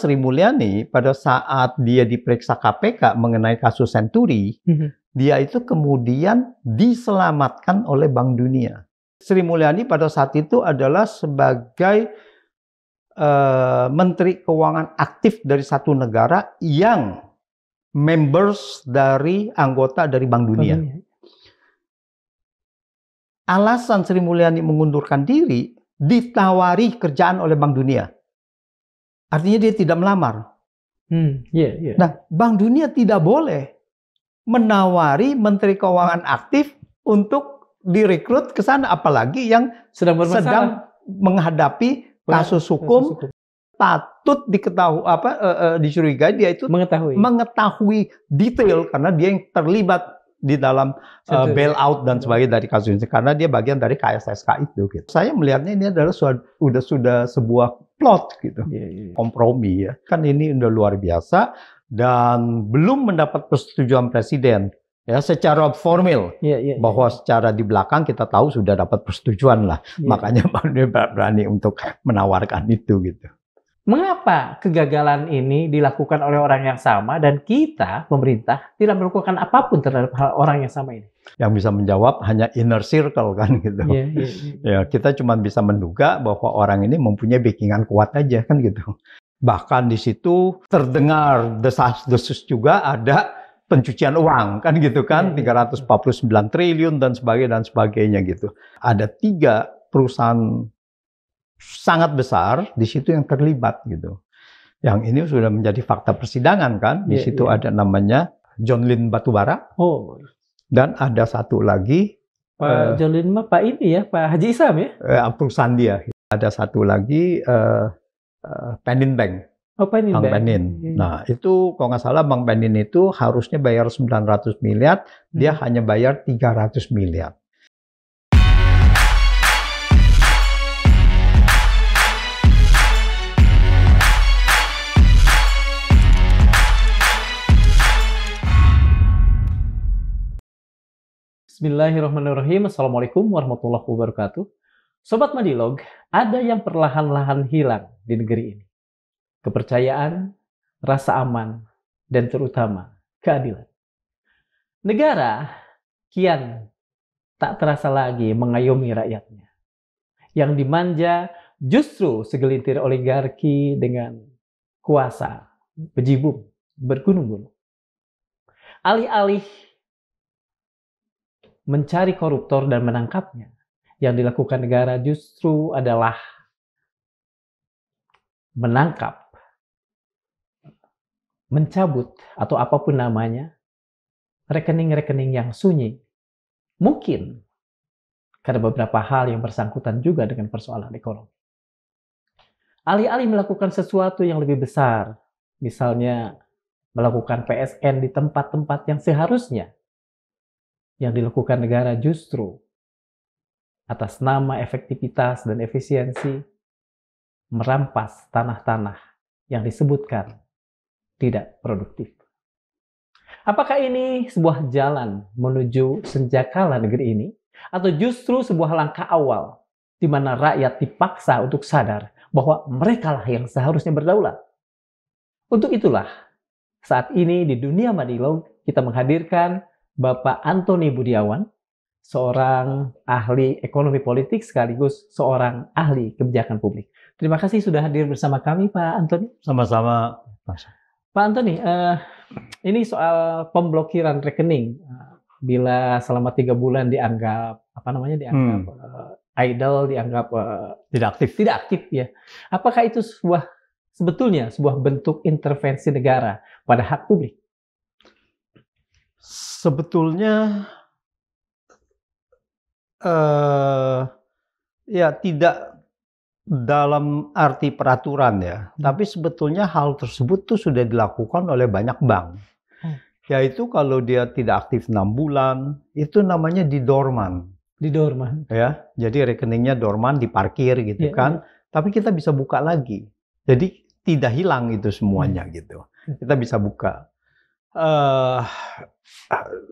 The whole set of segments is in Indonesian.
Sri Mulyani pada saat dia diperiksa KPK mengenai kasus Senturi, dia itu kemudian diselamatkan oleh Bank Dunia. Sri Mulyani pada saat itu adalah sebagai Menteri Keuangan aktif dari satu negara yang members dari anggota dari Bank Dunia. Alasan Sri Mulyani mengundurkan diri, ditawari kerjaan oleh Bank Dunia. Artinya dia tidak melamar. Nah, Bank Dunia tidak boleh menawari Menteri Keuangan aktif untuk direkrut ke sana, apalagi yang sedang menghadapi kasus hukum. Patut diketahui dicurigai dia itu mengetahui detail karena dia yang terlibat di dalam bailout dan sebagainya dari kasus ini, karena dia bagian dari KSSK itu. Gitu. Saya melihatnya ini adalah sudah sebuah plot gitu, kompromi ya. Kan ini udah luar biasa dan belum mendapat persetujuan presiden ya secara formal. Bahwa secara di belakang kita tahu sudah dapat persetujuan lah. Makanya berani untuk menawarkan itu gitu. Mengapa kegagalan ini dilakukan oleh orang yang sama dan kita, pemerintah, tidak melakukan apapun terhadap orang yang sama ini? Yang bisa menjawab hanya inner circle kan gitu. Ya, kita cuma bisa menduga bahwa orang ini mempunyai backingan kuat aja kan gitu. Bahkan di situ terdengar desas-desus juga ada pencucian uang kan gitu kan, 349 triliun dan sebagainya gitu. Ada 3 perusahaan sangat besar di situ yang terlibat gitu. Yang ini sudah menjadi fakta persidangan kan. Di situ ada namanya John Lynn Batubara. Dan ada satu lagi Pak John Lynn mah Pak ini ya, Pak Haji Isam ya. Perusahaan dia. Ada satu lagi Penin Bank. Penin Bank Penin. Nah, itu kalau nggak salah Bank Penin itu harusnya bayar 900 miliar, dia hanya bayar 300 miliar. Bismillahirrahmanirrahim. Assalamualaikum warahmatullahi wabarakatuh. Sobat Madilog, ada yang perlahan-lahan hilang di negeri ini. Kepercayaan, rasa aman, dan terutama keadilan. Negara kian tak terasa lagi mengayomi rakyatnya. Yang dimanja justru segelintir oligarki dengan kuasa bejibun bergunung-gunung. Alih-alih mencari koruptor dan menangkapnya, yang dilakukan negara justru adalah menangkap, mencabut, atau apapun namanya, rekening-rekening yang sunyi. Mungkin karena beberapa hal yang bersangkutan juga dengan persoalan ekonomi. Alih-alih melakukan sesuatu yang lebih besar, misalnya melakukan PSN di tempat-tempat yang seharusnya, yang dilakukan negara justru atas nama efektivitas dan efisiensi merampas tanah-tanah yang disebutkan tidak produktif. Apakah ini sebuah jalan menuju senjakala negeri ini, atau justru sebuah langkah awal di mana rakyat dipaksa untuk sadar bahwa merekalah yang seharusnya berdaulat? Untuk itulah saat ini di Dunia Madilog kita menghadirkan Bapak Antoni Budiawan, seorang ahli ekonomi politik sekaligus seorang ahli kebijakan publik. Terima kasih sudah hadir bersama kami, Pak Antoni. Sama-sama, Mas. Pak Antoni, ini soal pemblokiran rekening. Bila selama 3 bulan dianggap idle, dianggap tidak aktif ya. Apakah itu sebetulnya sebuah bentuk intervensi negara pada hak publik? Sebetulnya ya tidak dalam arti peraturan ya, tapi sebetulnya hal tersebut tuh sudah dilakukan oleh banyak bank. Yaitu kalau dia tidak aktif 6 bulan, itu namanya didorman. Didorman. Ya, jadi rekeningnya dorman, diparkir gitu kan. Tapi kita bisa buka lagi. Jadi tidak hilang itu semuanya gitu. Kita bisa buka.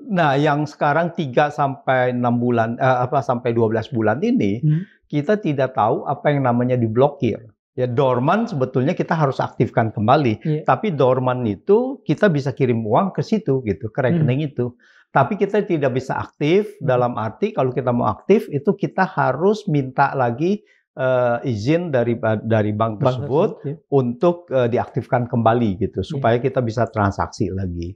Nah, yang sekarang 3 sampai 6 bulan sampai 12 bulan ini kita tidak tahu apa yang namanya diblokir. Ya dorman sebetulnya kita harus aktifkan kembali. Tapi dorman itu kita bisa kirim uang ke situ gitu, ke rekening itu. Tapi kita tidak bisa aktif dalam arti kalau kita mau aktif itu kita harus minta lagi izin dari bank tersebut untuk diaktifkan kembali gitu supaya kita bisa transaksi lagi.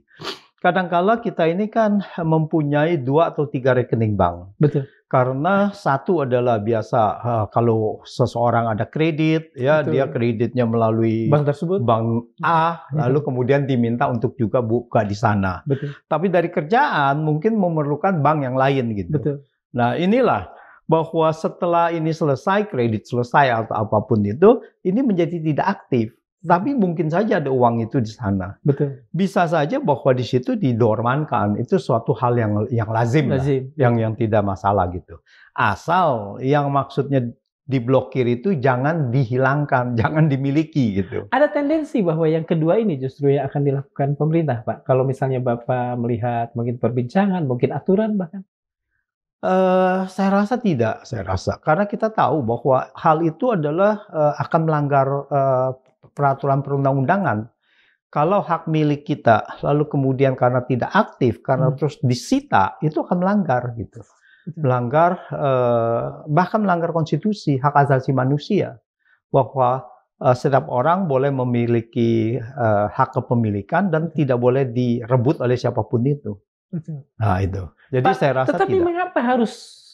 Kadang-kala kita ini kan mempunyai 2 atau 3 rekening bank. Betul. Karena satu adalah biasa kalau seseorang ada kredit, ya dia kreditnya melalui bank tersebut, bank A, lalu kemudian diminta untuk juga buka di sana. Betul. Tapi dari kerjaan mungkin memerlukan bank yang lain gitu. Betul. Nah inilah bahwa setelah ini selesai, kredit selesai atau apapun itu, ini menjadi tidak aktif. Tapi mungkin saja ada uang itu di sana. Betul. Bisa saja bahwa di situ didormankan. Itu suatu hal yang lazim. Lah, yang tidak masalah gitu. Asal yang maksudnya diblokir itu jangan dihilangkan, jangan dimiliki gitu. Ada tendensi bahwa yang kedua ini justru yang akan dilakukan pemerintah, Pak. Kalau misalnya Bapak melihat mungkin perbincangan, mungkin aturan bahkan. Saya rasa tidak. Karena kita tahu bahwa hal itu adalah akan melanggar peraturan perundang-undangan. Kalau hak milik kita, lalu kemudian karena tidak aktif, karena terus disita, itu akan melanggar gitu. Melanggar, bahkan melanggar konstitusi, hak asasi manusia. Bahwa setiap orang boleh memiliki hak kepemilikan dan tidak boleh direbut oleh siapapun itu. Nah itu. Jadi Pak, saya rasa tetapi tidak. Mengapa harus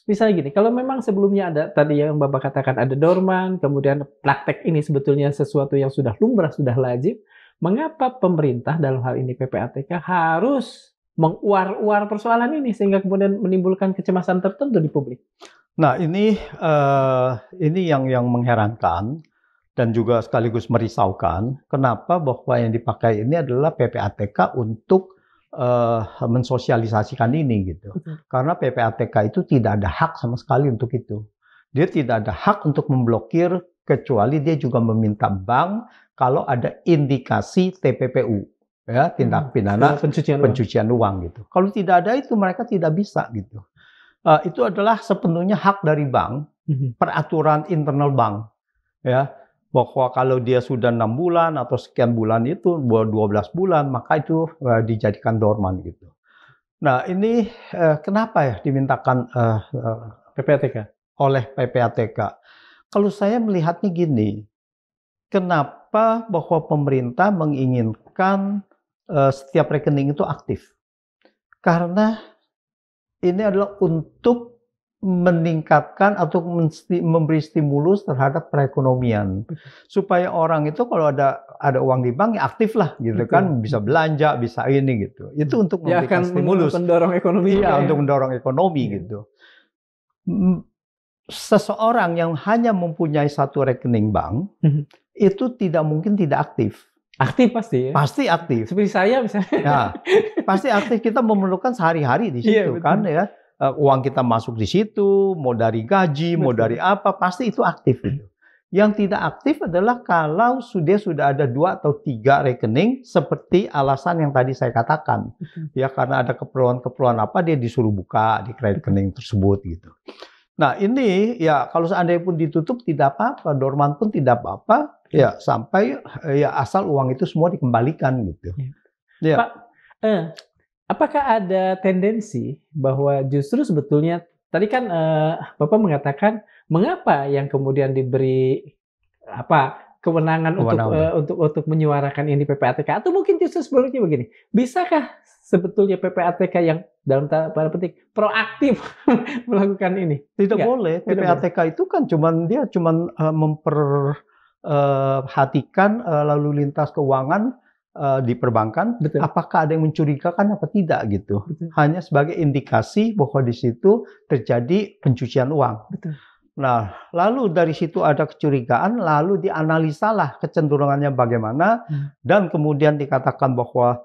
misalnya gini, kalau memang sebelumnya ada tadi yang Bapak katakan ada dorman, kemudian praktek ini sebetulnya sesuatu yang sudah lumrah, sudah lazim, mengapa pemerintah dalam hal ini PPATK harus menguar-uar persoalan ini sehingga kemudian menimbulkan kecemasan tertentu di publik? Nah ini yang mengherankan dan juga sekaligus merisaukan. Kenapa bahwa yang dipakai ini adalah PPATK untuk mensosialisasikan ini gitu. Karena PPATK itu tidak ada hak sama sekali untuk itu. Dia tidak ada hak untuk memblokir kecuali dia juga meminta bank kalau ada indikasi TPPU, ya tindak pidana pencucian uang gitu. Kalau tidak ada itu mereka tidak bisa gitu. Itu adalah sepenuhnya hak dari bank, peraturan internal bank, ya. Bahwa kalau dia sudah 6 bulan atau sekian bulan itu, 12 bulan, maka itu dijadikan dorman gitu. Nah ini kenapa ya dimintakan PPATK? Oleh PPATK? Kalau saya melihatnya gini, kenapa bahwa pemerintah menginginkan setiap rekening itu aktif? Karena ini adalah untuk meningkatkan atau memberi stimulus terhadap perekonomian supaya orang itu kalau ada uang di bank ya aktif lah gitu kan, bisa belanja, bisa ini gitu. Itu untuk memberikan stimulus, mendorong ekonomi. Iya, untuk mendorong ekonomi gitu. Seseorang yang hanya mempunyai satu rekening bank itu tidak mungkin tidak aktif. Aktif pasti ya? Pasti aktif. Seperti saya misalnya. Ya, pasti aktif. Kita memerlukan sehari-hari di situ kan ya. Uang kita masuk di situ, mau dari gaji, mau dari apa, pasti itu aktif gitu. Yang tidak aktif adalah kalau sudah ada 2 atau 3 rekening seperti alasan yang tadi saya katakan. Ya karena ada keperluan apa dia disuruh buka di rekening tersebut gitu. Nah ini ya kalau seandainya pun ditutup tidak apa-apa, dorman pun tidak apa-apa, ya sampai ya asal uang itu semua dikembalikan gitu. Ya. Pak, apakah ada tendensi bahwa justru sebetulnya tadi kan Bapak mengatakan mengapa yang kemudian diberi kewenangan untuk menyuarakan ini PPATK, atau mungkin justru sebaliknya begini, bisakah sebetulnya PPATK yang dalam tanda petik proaktif melakukan ini? Tidak boleh. PPATK itu kan dia memperhatikan lalu lintas keuangan di perbankan. Betul. Apakah ada yang mencurigakan apa tidak gitu. Betul. Hanya sebagai indikasi bahwa di situ terjadi pencucian uang. Betul. Nah, lalu dari situ ada kecurigaan, lalu dianalisalah kecenderungannya bagaimana, dan kemudian dikatakan bahwa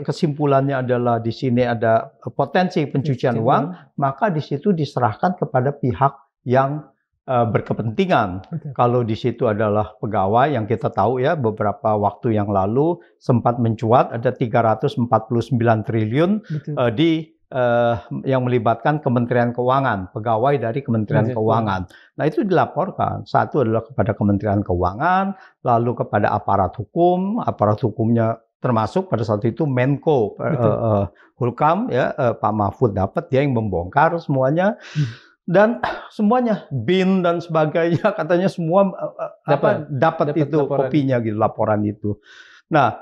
kesimpulannya adalah di sini ada potensi pencucian uang, maka di situ diserahkan kepada pihak yang berkepentingan. Betul. Kalau di situ adalah pegawai yang kita tahu ya beberapa waktu yang lalu sempat mencuat ada 349 triliun di yang melibatkan Kementerian Keuangan, pegawai dari Kementerian Keuangan. Nah, itu dilaporkan. Satu adalah kepada Kementerian Keuangan, lalu kepada aparat hukumnya termasuk pada saat itu Menko Hulkam, ya, Pak Mahfud dapat, dia yang membongkar semuanya. Dan semuanya BIN dan sebagainya, katanya semua dapat itu kopinya gitu, laporan itu. Nah,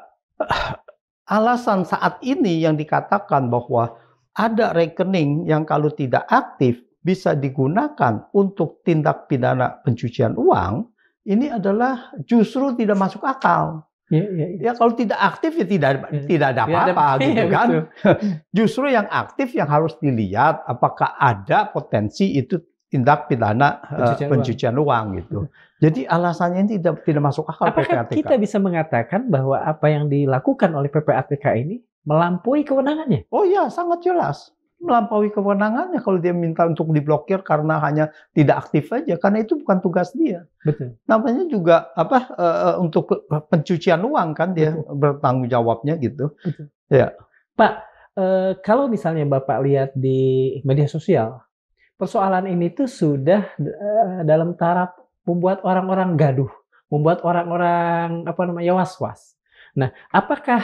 alasan saat ini yang dikatakan bahwa ada rekening yang kalau tidak aktif bisa digunakan untuk tindak pidana pencucian uang, ini adalah justru tidak masuk akal. Ya, kalau tidak aktif ya tidak ada apa-apa gitu kan. Justru yang aktif yang harus dilihat apakah ada potensi itu tindak pidana pencucian uang gitu. Jadi alasannya ini tidak masuk akal. Apakah PPATK. kita bisa mengatakan bahwa apa yang dilakukan oleh PPATK ini melampaui kewenangannya? Oh iya, sangat jelas melampaui kewenangannya kalau dia minta untuk diblokir karena hanya tidak aktif saja, karena itu bukan tugas dia. Betul. Namanya juga untuk pencucian uang kan dia bertanggung jawabnya gitu. Betul. Ya. Pak, kalau misalnya Bapak lihat di media sosial, persoalan ini tuh sudah dalam taraf membuat orang-orang gaduh, membuat orang-orang was-was. Nah, apakah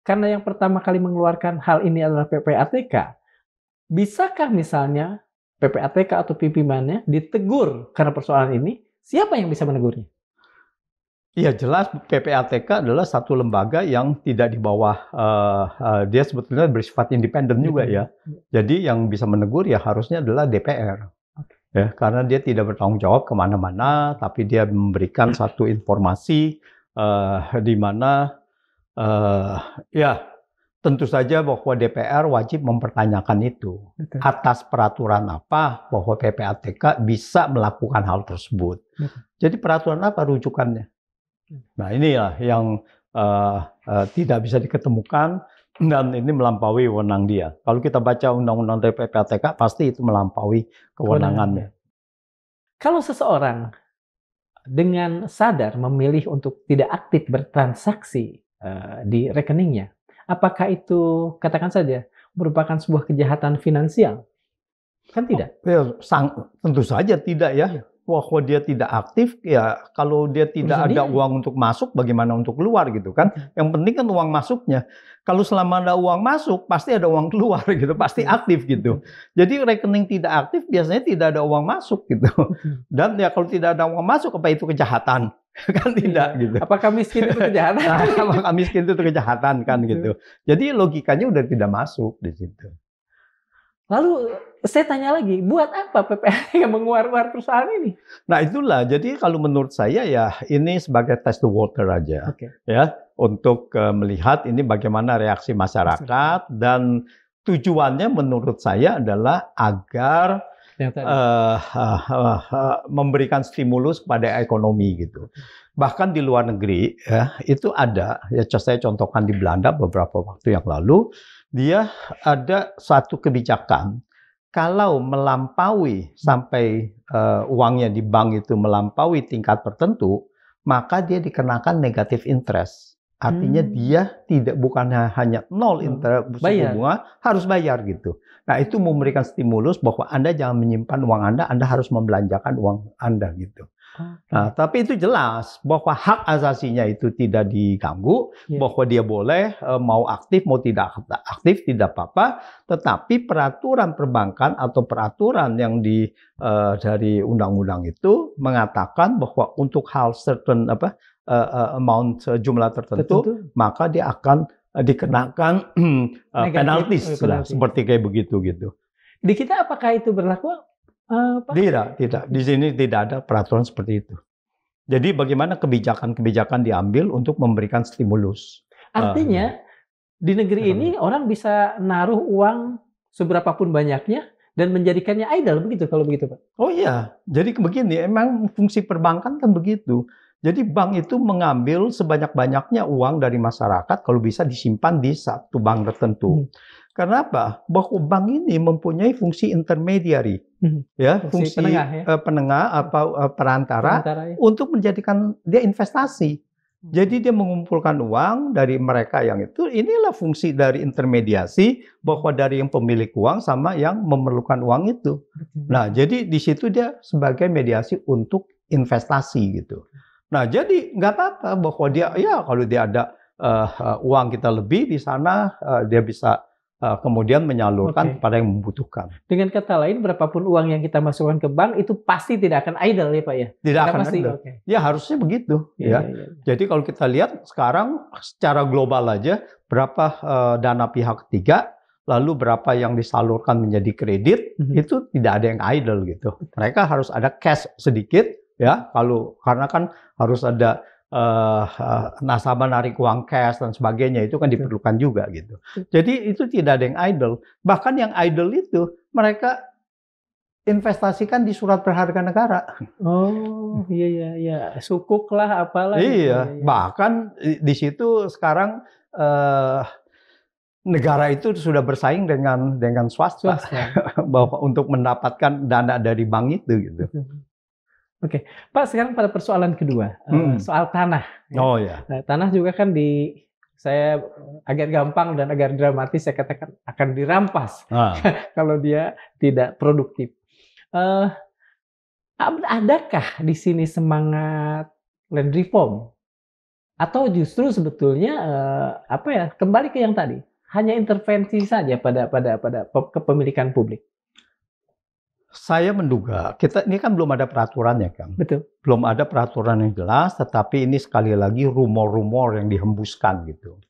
karena yang pertama kali mengeluarkan hal ini adalah PPATK, bisakah misalnya PPATK atau pimpinannya ditegur karena persoalan ini? Siapa yang bisa menegurnya? Iya, jelas PPATK adalah satu lembaga yang tidak di bawah, dia sebetulnya bersifat independen juga ya. Jadi yang bisa menegur ya harusnya adalah DPR. Ya, karena dia tidak bertanggung jawab kemana-mana, tapi dia memberikan satu informasi di mana ya tentu saja bahwa DPR wajib mempertanyakan itu. Betul. Atas peraturan apa bahwa PPATK bisa melakukan hal tersebut. Betul. Jadi peraturan apa rujukannya? Nah, inilah yang tidak bisa diketemukan dan ini melampaui wewenang dia. Kalau kita baca undang-undang dari PPATK pasti itu melampaui kewenangannya. Kalau seseorang dengan sadar memilih untuk tidak aktif bertransaksi di rekeningnya, apakah itu, katakan saja, merupakan sebuah kejahatan finansial? Kan tidak? Ya, tentu saja tidak ya. Bahwa dia tidak aktif, ya kalau dia tidak ada uang untuk masuk, bagaimana untuk keluar gitu kan. Yang penting kan uang masuknya. Kalau selama ada uang masuk, pasti ada uang keluar gitu, pasti aktif gitu. Jadi rekening tidak aktif, biasanya tidak ada uang masuk gitu. Dan ya kalau tidak ada uang masuk, apa itu kejahatan? Kan tidak gitu. Apakah miskin itu kejahatan? Apakah miskin itu kejahatan kan gitu. Jadi logikanya udah tidak masuk di situ. Lalu saya tanya lagi, buat apa PPATK yang menguar-uar persoalan ini? Nah itulah, jadi kalau menurut saya ya ini sebagai test the water aja, ya untuk melihat ini bagaimana reaksi masyarakat dan tujuannya menurut saya adalah agar memberikan stimulus kepada ekonomi gitu. Bahkan di luar negeri ya itu ada, ya saya contohkan di Belanda beberapa waktu yang lalu. Dia ada satu kebijakan, kalau melampaui sampai uangnya di bank itu melampaui tingkat tertentu, maka dia dikenakan negative interest. Artinya dia bukan hanya nol interest suku bunga, harus bayar gitu. Nah itu memberikan stimulus bahwa Anda jangan menyimpan uang Anda harus membelanjakan uang Anda gitu. Nah, tapi itu jelas bahwa hak asasinya itu tidak diganggu, bahwa dia boleh mau aktif mau tidak aktif tidak apa-apa, tetapi peraturan perbankan atau peraturan yang dari undang-undang itu mengatakan bahwa untuk hal certain amount jumlah tertentu, maka dia akan dikenakan penaltis seperti kayak begitu gitu. Di kita apakah itu berlaku? Tidak. Di sini tidak ada peraturan seperti itu. Jadi bagaimana kebijakan-kebijakan diambil untuk memberikan stimulus. Artinya di negeri ini orang bisa naruh uang seberapapun banyaknya dan menjadikannya idle begitu kalau begitu Pak? Oh iya, jadi begini, emang fungsi perbankan kan begitu. Jadi bank itu mengambil sebanyak-banyaknya uang dari masyarakat kalau bisa disimpan di satu bank tertentu. Karena apa? Bahwa bank ini mempunyai fungsi intermediary, ya, fungsi penengah atau perantara untuk menjadikan dia investasi. Jadi dia mengumpulkan uang dari mereka yang itu, inilah fungsi dari intermediasi, bahwa dari yang pemilik uang sama yang memerlukan uang itu. Nah, jadi di situ dia sebagai mediasi untuk investasi gitu. Nah, jadi nggak apa-apa bahwa dia, ya kalau dia ada uang kita lebih di sana, dia bisa kemudian menyalurkan kepada yang membutuhkan. Dengan kata lain, berapapun uang yang kita masukkan ke bank itu pasti tidak akan idle ya Pak ya? Tidak akan idle. Ya harusnya begitu. Ya. Jadi kalau kita lihat sekarang secara global aja berapa dana pihak ketiga, lalu berapa yang disalurkan menjadi kredit, itu tidak ada yang idle gitu. Mereka harus ada cash sedikit ya, karena kan harus ada nasabah narik uang cash dan sebagainya, itu kan diperlukan juga gitu. Jadi itu tidak ada yang idle. Bahkan yang idle itu mereka investasikan di surat berharga negara. Oh iya, sukuk lah apalah. Iya, bahkan di situ sekarang negara itu sudah bersaing dengan swasta. Bahwa untuk mendapatkan dana dari bank itu gitu. Oke, Pak, sekarang pada persoalan kedua, soal tanah. Ya. Oh ya. Nah, tanah juga kan saya agak gampang dan agak dramatis saya katakan akan dirampas kalau dia tidak produktif. Adakah di sini semangat land reform atau justru sebetulnya kembali ke yang tadi, hanya intervensi saja pada kepemilikan publik? Saya menduga, ini kan belum ada peraturannya kan. Betul. Belum ada peraturan yang jelas, tetapi ini sekali lagi rumor-rumor yang dihembuskan gitu.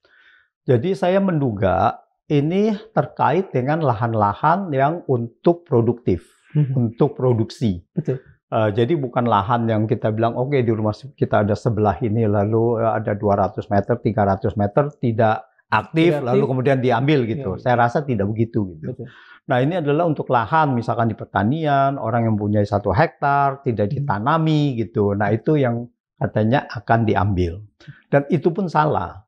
Jadi saya menduga ini terkait dengan lahan-lahan yang untuk produktif, untuk produksi. Betul. Jadi bukan lahan yang kita bilang, oke, di rumah kita ada sebelah ini, lalu ada 200 meter, 300 meter, tidak aktif, lalu kemudian diambil gitu. Saya rasa tidak begitu gitu. Betul. Nah, ini adalah untuk lahan, misalkan di pertanian, orang yang punya 1 hektar, tidak ditanami gitu. Nah, itu yang katanya akan diambil. Dan itu pun salah.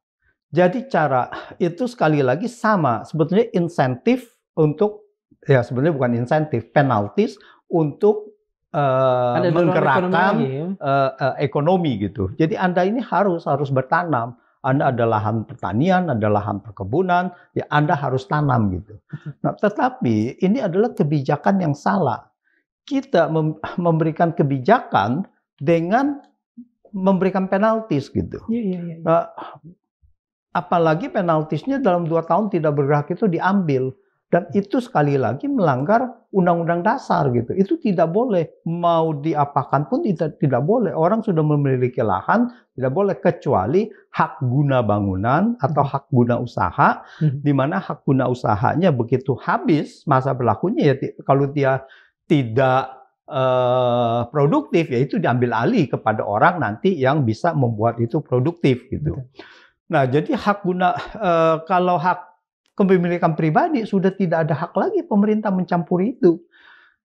Jadi cara itu sekali lagi sama, sebetulnya insentif untuk, ya sebenarnya bukan insentif, penaltis untuk menggerakkan ekonomi gitu. Jadi Anda ini harus bertanam. Anda ada lahan pertanian, ada lahan perkebunan, ya Anda harus tanam gitu. Nah, tetapi ini adalah kebijakan yang salah. Kita memberikan kebijakan dengan memberikan penaltis gitu. Nah, apalagi penaltisnya dalam 2 tahun tidak bergerak itu diambil. Dan itu sekali lagi melanggar Undang-Undang Dasar gitu. Itu tidak boleh. Mau diapakan pun tidak boleh. Orang sudah memiliki lahan, tidak boleh kecuali hak guna bangunan atau hak guna usaha, di mana hak guna usahanya begitu habis masa berlakunya, ya kalau dia tidak produktif, ya itu diambil alih kepada orang nanti yang bisa membuat itu produktif gitu. Nah, jadi hak guna, kalau hak kepemilikan pribadi sudah tidak ada hak lagi pemerintah mencampuri itu.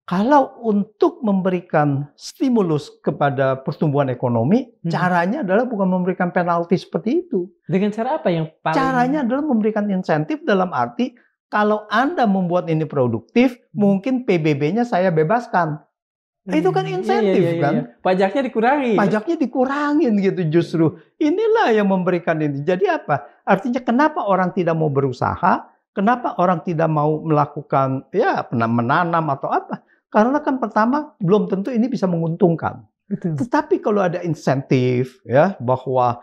Kalau untuk memberikan stimulus kepada pertumbuhan ekonomi, caranya adalah bukan memberikan penalti seperti itu. Dengan cara apa yang paling? Caranya adalah memberikan insentif dalam arti, kalau Anda membuat ini produktif, mungkin PBB-nya saya bebaskan. Itu kan insentif kan? Pajaknya dikurangi. Pajaknya dikurangin gitu justru. Inilah yang memberikan ini. Jadi apa? Artinya kenapa orang tidak mau berusaha? Kenapa orang tidak mau melakukan menanam atau apa? Karena kan pertama belum tentu ini bisa menguntungkan. Betul. Tetapi kalau ada insentif ya bahwa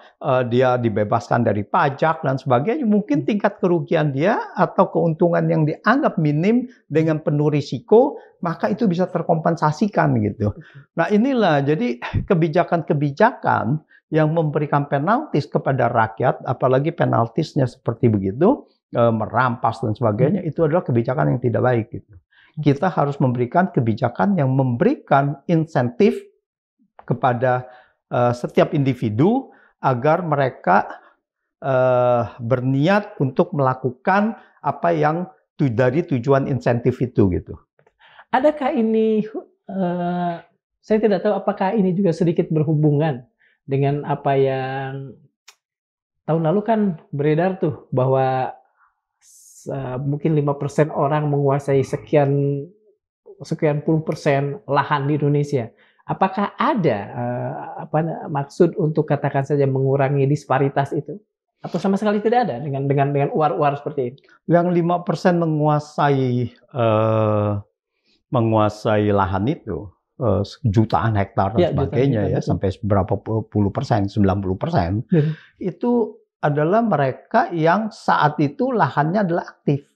dia dibebaskan dari pajak dan sebagainya, mungkin tingkat kerugian dia atau keuntungan yang dianggap minim dengan penuh risiko, maka itu bisa terkompensasikan gitu. Nah, inilah jadi kebijakan-kebijakan yang memberikan penaltis kepada rakyat, apalagi penaltisnya seperti begitu, merampas dan sebagainya, itu adalah kebijakan yang tidak baik gitu. Kita harus memberikan kebijakan yang memberikan insentif kepada setiap individu agar mereka berniat untuk melakukan apa yang dari tujuan insentif itu gitu. Adakah ini, saya tidak tahu apakah ini juga sedikit berhubungan dengan apa yang tahun lalu kan beredar tuh bahwa mungkin 5% orang menguasai sekian puluh persen lahan di Indonesia. Apakah ada maksud untuk katakan saja mengurangi disparitas itu? Atau sama sekali tidak ada dengan UAR-UAR seperti ini? Yang 5% menguasai lahan itu, jutaan hektar dan sebagainya ya, sampai berapa puluh persen, 90%, itu adalah mereka yang saat itu lahannya adalah aktif.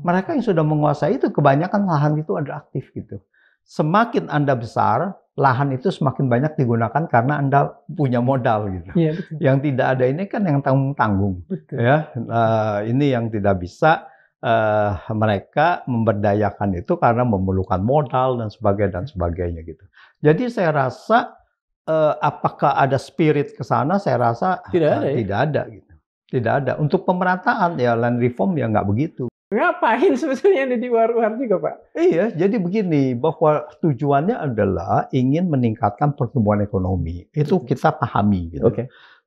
Mereka yang sudah menguasai itu kebanyakan lahan itu adalah aktif gitu. Semakin Anda besar, lahan itu semakin banyak digunakan karena Anda punya modal gitu. Iya, betul. Yang tidak ada ini kan yang tanggung-tanggung. Ya, ini yang tidak bisa mereka memberdayakan itu karena memerlukan modal dan sebagainya gitu. Jadi saya rasa apakah ada spirit ke sana? Saya rasa tidak ada gitu. Tidak ada. Untuk pemerataan ya land reform ya nggak begitu. Ngapain sebetulnya di UAR-UAR juga, Pak? Iya, jadi begini, bahwa tujuannya adalah ingin meningkatkan pertumbuhan ekonomi. Itu kita pahami gitu.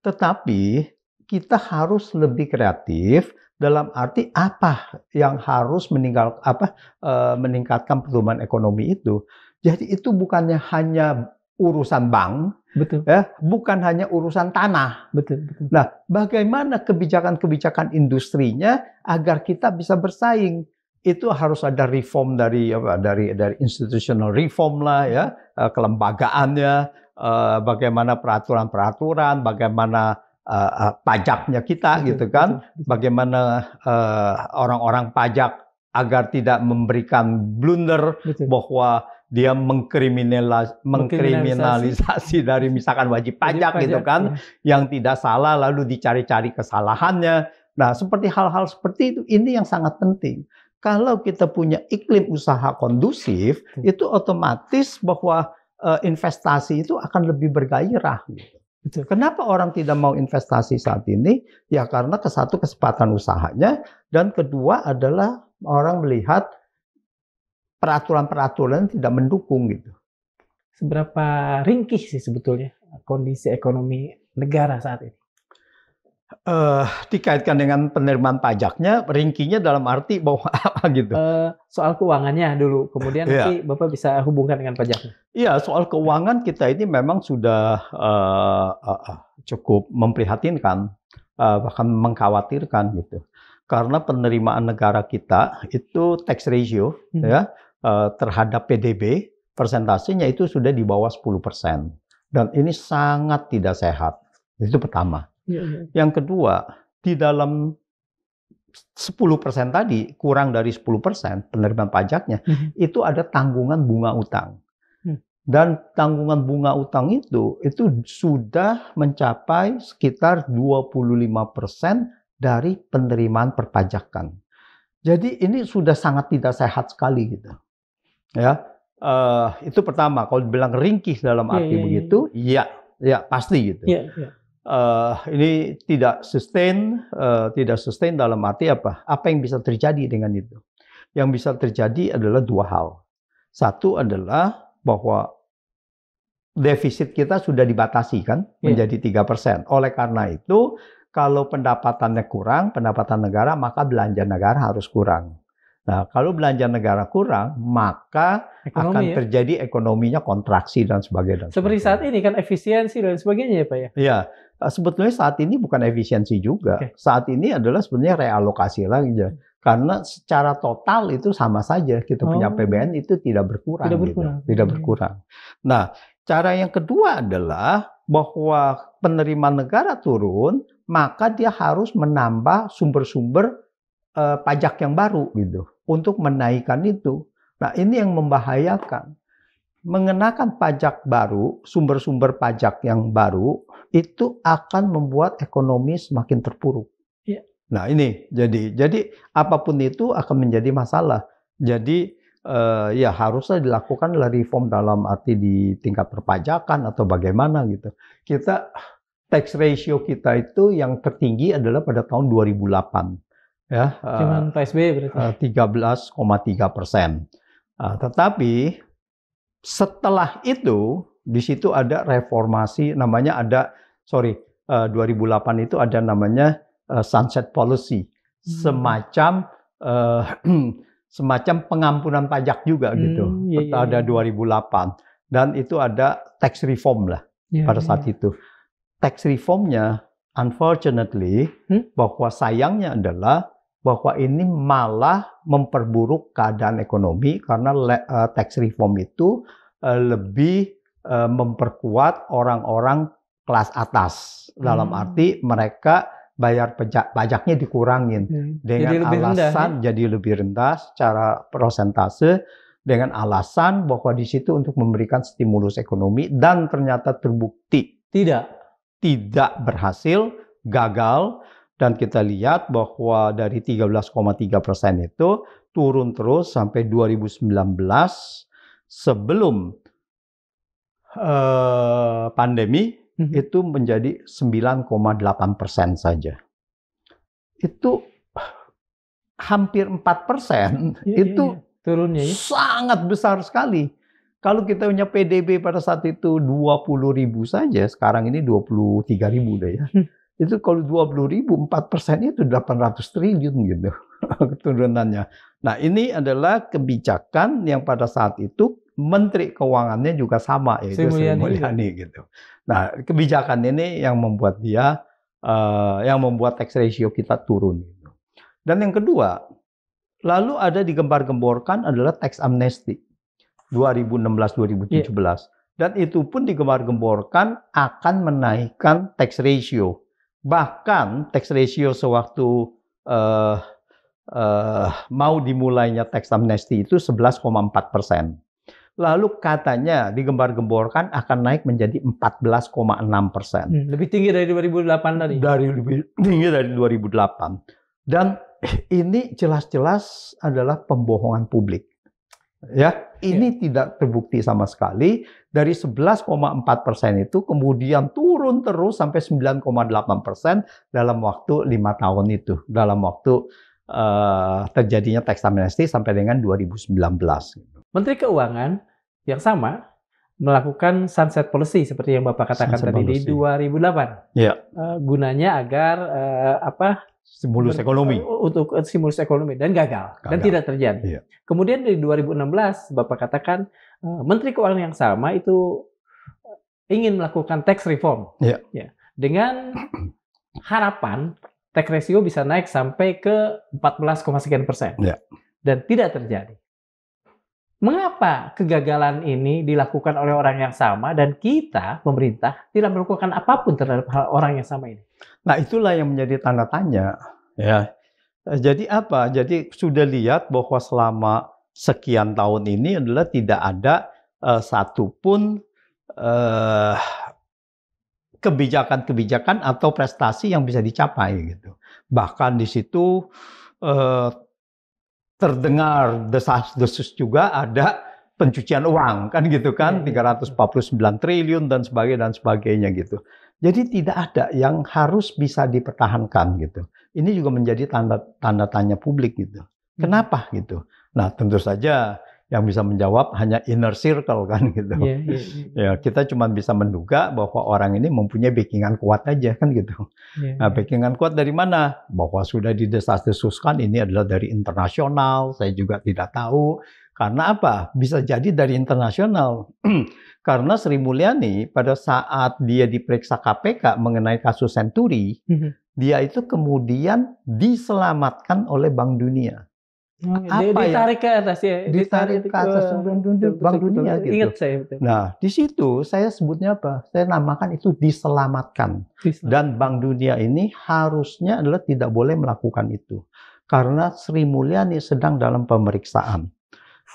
Tetapi kita harus lebih kreatif dalam arti apa yang harus meningkatkan pertumbuhan ekonomi itu. Jadi itu bukannya hanya urusan bank, betul. Ya, bukan hanya urusan tanah. Betul. Nah, bagaimana kebijakan-kebijakan industrinya agar kita bisa bersaing? Itu harus ada reform dari institutional reform lah ya, kelembagaannya, bagaimana peraturan-peraturan, bagaimana pajaknya kita gitu kan, bagaimana orang-orang pajak agar tidak memberikan blunder bahwa dia mengkriminalisasi dari misalkan wajib pajak gitu kan, yang tidak salah lalu dicari-cari kesalahannya. Nah, seperti hal-hal seperti itu, ini yang sangat penting. Kalau kita punya iklim usaha kondusif, itu otomatis bahwa investasi itu akan lebih bergairah. Gitu. Kenapa orang tidak mau investasi saat ini? Ya karena satu kesempatan usahanya, dan kedua adalah orang melihat peraturan-peraturan tidak mendukung gitu. Seberapa ringkih sih sebetulnya kondisi ekonomi negara saat ini? Dikaitkan dengan penerimaan pajaknya, ringkihnya dalam arti bahwa apa gitu? Soal keuangannya dulu, kemudian nanti Bapak bisa hubungkan dengan pajaknya. Iya, soal keuangan kita ini memang sudah cukup memprihatinkan, bahkan mengkhawatirkan gitu. Karena penerimaan negara kita itu tax ratio ya terhadap PDB persentasenya itu sudah di bawah 10%. Dan ini sangat tidak sehat. Itu pertama. Yang kedua, di dalam 10% tadi, kurang dari 10% penerimaan pajaknya, itu ada tanggungan bunga utang. Dan tanggungan bunga utang itu sudah mencapai sekitar 25% dari penerimaan perpajakan. Jadi ini sudah sangat tidak sehat sekali gitu. Ya, itu pertama. Kalau dibilang ringkih dalam arti begitu, ya pasti gitu. Ini tidak sustain dalam arti apa? Apa yang bisa terjadi dengan itu? Yang bisa terjadi adalah dua hal. Satu adalah bahwa defisit kita sudah dibatasi kan menjadi 3%. Oleh karena itu, kalau pendapatannya kurang, pendapatan negara, maka belanja negara harus kurang. Nah, kalau belanja negara kurang, maka akan terjadi ekonominya kontraksi dan sebagainya. Seperti saat ini kan efisiensi dan sebagainya ya Pak ya? Iya, sebetulnya saat ini bukan efisiensi juga. Saat ini adalah sebenarnya realokasi lagi. Karena secara total itu sama saja. Kita punya PBN itu tidak berkurang. Tidak berkurang. Nah, cara yang kedua adalah bahwa penerimaan negara turun, maka dia harus menambah sumber-sumber pajak yang baru gitu untuk menaikkan itu. Nah, ini yang membahayakan. Mengenakan pajak baru, sumber-sumber pajak yang baru itu akan membuat ekonomi semakin terpuruk. Nah, ini jadi apapun itu akan menjadi masalah. Jadi ya harusnya dilakukan reform dalam arti di tingkat perpajakan atau bagaimana gitu. Kita tax ratio kita itu yang tertinggi adalah pada tahun 2008. Ya, zaman Pak SBY berarti 13,3%. Tetapi setelah itu di situ ada reformasi, namanya 2008 itu ada namanya sunset policy, semacam pengampunan pajak juga gitu. Ada 2008. Dan itu ada tax reform lah pada saat itu. Tax reformnya, unfortunately, bahwa sayangnya adalah bahwa ini malah memperburuk keadaan ekonomi karena tax reform itu lebih memperkuat orang-orang kelas atas. Dalam arti mereka bayar pajaknya dikurangin dengan alasan jadi lebih rendah secara persentase, dengan alasan bahwa di situ untuk memberikan stimulus ekonomi, dan ternyata terbukti tidak berhasil, gagal. Dan kita lihat bahwa dari 13,3% itu turun terus sampai 2019 sebelum pandemi itu menjadi 9,8% saja. Itu hampir 4%. Itu turunnya sangat besar sekali. Kalau kita punya PDB pada saat itu 20.000 saja, sekarang ini 23.000 deh ya. Itu kalau 20.000, 4% itu 800 triliun gitu turunannya. Nah, ini adalah kebijakan yang pada saat itu Menteri Keuangannya juga sama, yaitu Sri Mulyani gitu. Nah, kebijakan ini yang membuat dia, yang membuat tax ratio kita turun. Gitu. Dan yang kedua, lalu ada digembar-gemborkan adalah tax amnesty 2016-2017. Dan itu pun digembar-gemborkan akan menaikkan tax ratio. Bahkan tax ratio sewaktu mau dimulainya tax amnesty itu 11,4%. Lalu katanya digembar-gemborkan akan naik menjadi 14,6%. Lebih tinggi dari 2008 tadi? Lebih tinggi dari 2008. Dan ini jelas-jelas adalah pembohongan publik. Ya, ini tidak terbukti sama sekali. Dari 11,4% itu kemudian turun terus sampai 9,8% dalam waktu 5 tahun itu. Dalam waktu terjadinya tax amnesty sampai dengan 2019. Menteri Keuangan yang sama melakukan sunset policy seperti yang Bapak katakan tadi di 2008. Gunanya agar stimulus ekonomi. Untuk stimulus ekonomi, dan gagal. Dan tidak terjadi. Kemudian di 2016 Bapak katakan Menteri Keuangan yang sama itu ingin melakukan tax reform. Dengan harapan tax ratio bisa naik sampai ke 14,sekian%. Dan tidak terjadi. Mengapa kegagalan ini dilakukan oleh orang yang sama dan kita, pemerintah, tidak melakukan apapun terhadap orang yang sama ini? Nah, itulah yang menjadi tanda tanya. Ya. Jadi apa? Jadi sudah lihat bahwa selama sekian tahun ini adalah tidak ada satupun kebijakan-kebijakan atau prestasi yang bisa dicapai gitu. Bahkan di situ terdengar desas-desus juga ada pencucian uang kan gitu kan, 349 triliun dan sebagainya gitu. Jadi tidak ada yang harus bisa dipertahankan gitu. Ini juga menjadi tanda tanya publik gitu. Kenapa gitu? Nah, tentu saja yang bisa menjawab hanya inner circle kan gitu. Ya, kita cuma bisa menduga bahwa orang ini mempunyai backingan kuat aja kan gitu. Nah, backingan kuat dari mana? Bahwa sudah didesas-desuskan ini adalah dari internasional, saya juga tidak tahu. Karena apa? Bisa jadi dari internasional. Karena Sri Mulyani pada saat dia diperiksa KPK mengenai kasus Senturi, dia itu kemudian diselamatkan oleh Bank Dunia. Ditarik ke atas ya, ditarik ke atas Bank Dunia gitu. Ingat saya betul. Nah, di situ saya sebutnya apa? Saya namakan itu diselamatkan. Dan Bank Dunia ini harusnya adalah tidak boleh melakukan itu. Karena Sri Mulyani sedang dalam pemeriksaan.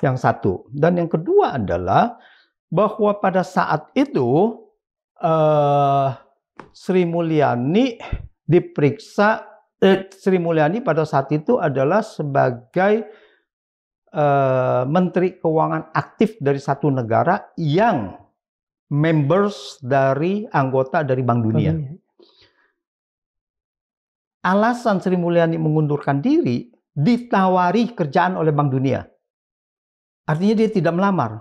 Yang satu. Dan yang kedua adalah bahwa pada saat itu Sri Mulyani diperiksa. Sri Mulyani pada saat itu adalah sebagai Menteri Keuangan aktif dari satu negara yang members dari anggota dari Bank Dunia. Alasan Sri Mulyani mengundurkan diri ditawari kerjaan oleh Bank Dunia. Artinya dia tidak melamar.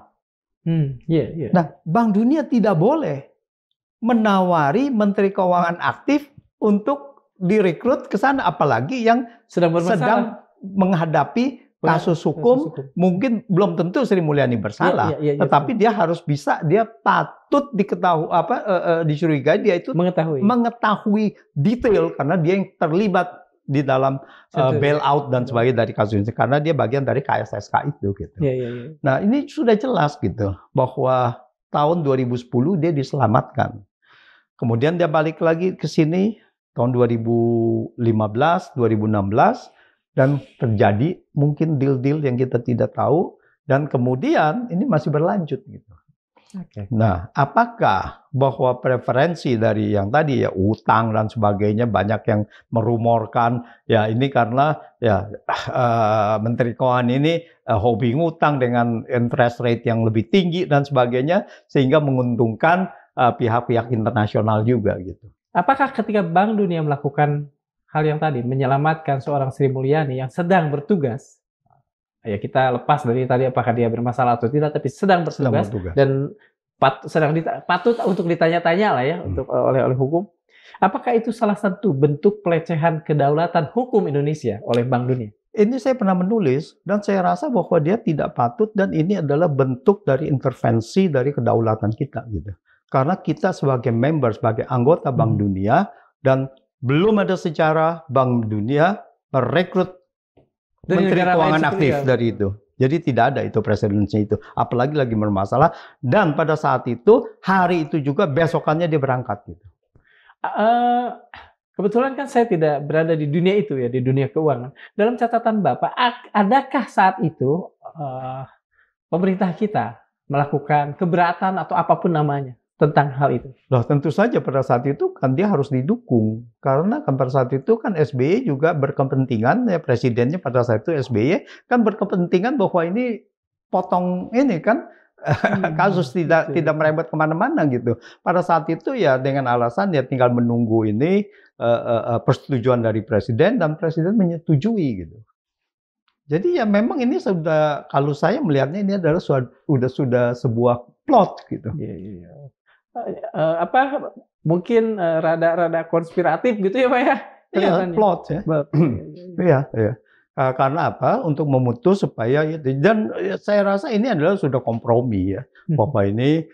Nah, Bank Dunia tidak boleh menawari Menteri Keuangan aktif untuk direkrut ke sana, apalagi yang sedang menghadapi kasus hukum, mungkin belum tentu Sri Mulyani bersalah, tetapi dia harus bisa, dia patut diketahui dicurigai dia itu mengetahui detail karena dia yang terlibat di dalam bailout dan sebagainya dari kasus ini, karena dia bagian dari KSSK itu gitu. Nah, ini sudah jelas gitu bahwa tahun 2010 dia diselamatkan. Kemudian dia balik lagi ke sini tahun 2015, 2016 dan terjadi mungkin deal-deal yang kita tidak tahu dan kemudian ini masih berlanjut gitu. Nah, apakah bahwa preferensi dari yang tadi ya utang dan sebagainya, banyak yang merumorkan ya ini karena ya Menteri Keuangan ini hobi ngutang dengan interest rate yang lebih tinggi dan sebagainya sehingga menguntungkan pihak-pihak internasional juga gitu. Apakah ketika Bank Dunia melakukan hal yang tadi menyelamatkan seorang Sri Mulyani yang sedang bertugas, ya kita lepas dari tadi apakah dia bermasalah atau tidak, tapi sedang bertugas. Dan patut untuk ditanya-tanya lah ya untuk oleh hukum. Apakah itu salah satu bentuk pelecehan kedaulatan hukum Indonesia oleh Bank Dunia? Ini saya pernah menulis dan saya rasa bahwa dia tidak patut dan ini adalah bentuk dari intervensi dari kedaulatan kita gitu. Karena kita sebagai member, sebagai anggota Bank Dunia dan belum ada sejarah Bank Dunia merekrut Menteri Keuangan aktif dari itu. Jadi tidak ada itu presidensinya itu. Apalagi lagi bermasalah. Dan pada saat itu, hari itu juga besokannya dia berangkat gitu. Kebetulan kan saya tidak berada di dunia itu ya, di dunia keuangan. Dalam catatan Bapak, adakah saat itu pemerintah kita melakukan keberatan atau apapun namanya tentang hal itu? Loh, tentu saja pada saat itu kan dia harus didukung. Karena kan pada saat itu kan SBY juga berkepentingan, ya presidennya pada saat itu SBY kan berkepentingan bahwa ini potong ini kan kasus tidak merembet kemana-mana gitu. Pada saat itu ya dengan alasan ya tinggal menunggu ini persetujuan dari presiden dan presiden menyetujui gitu. Jadi ya memang ini sudah, kalau saya melihatnya ini adalah sudah sebuah plot gitu. Mungkin rada konspiratif gitu ya Pak ya? Iya, plot ya. Iya. Karena apa? Untuk memutus supaya dan saya rasa ini adalah sudah kompromi ya. Bahwa ini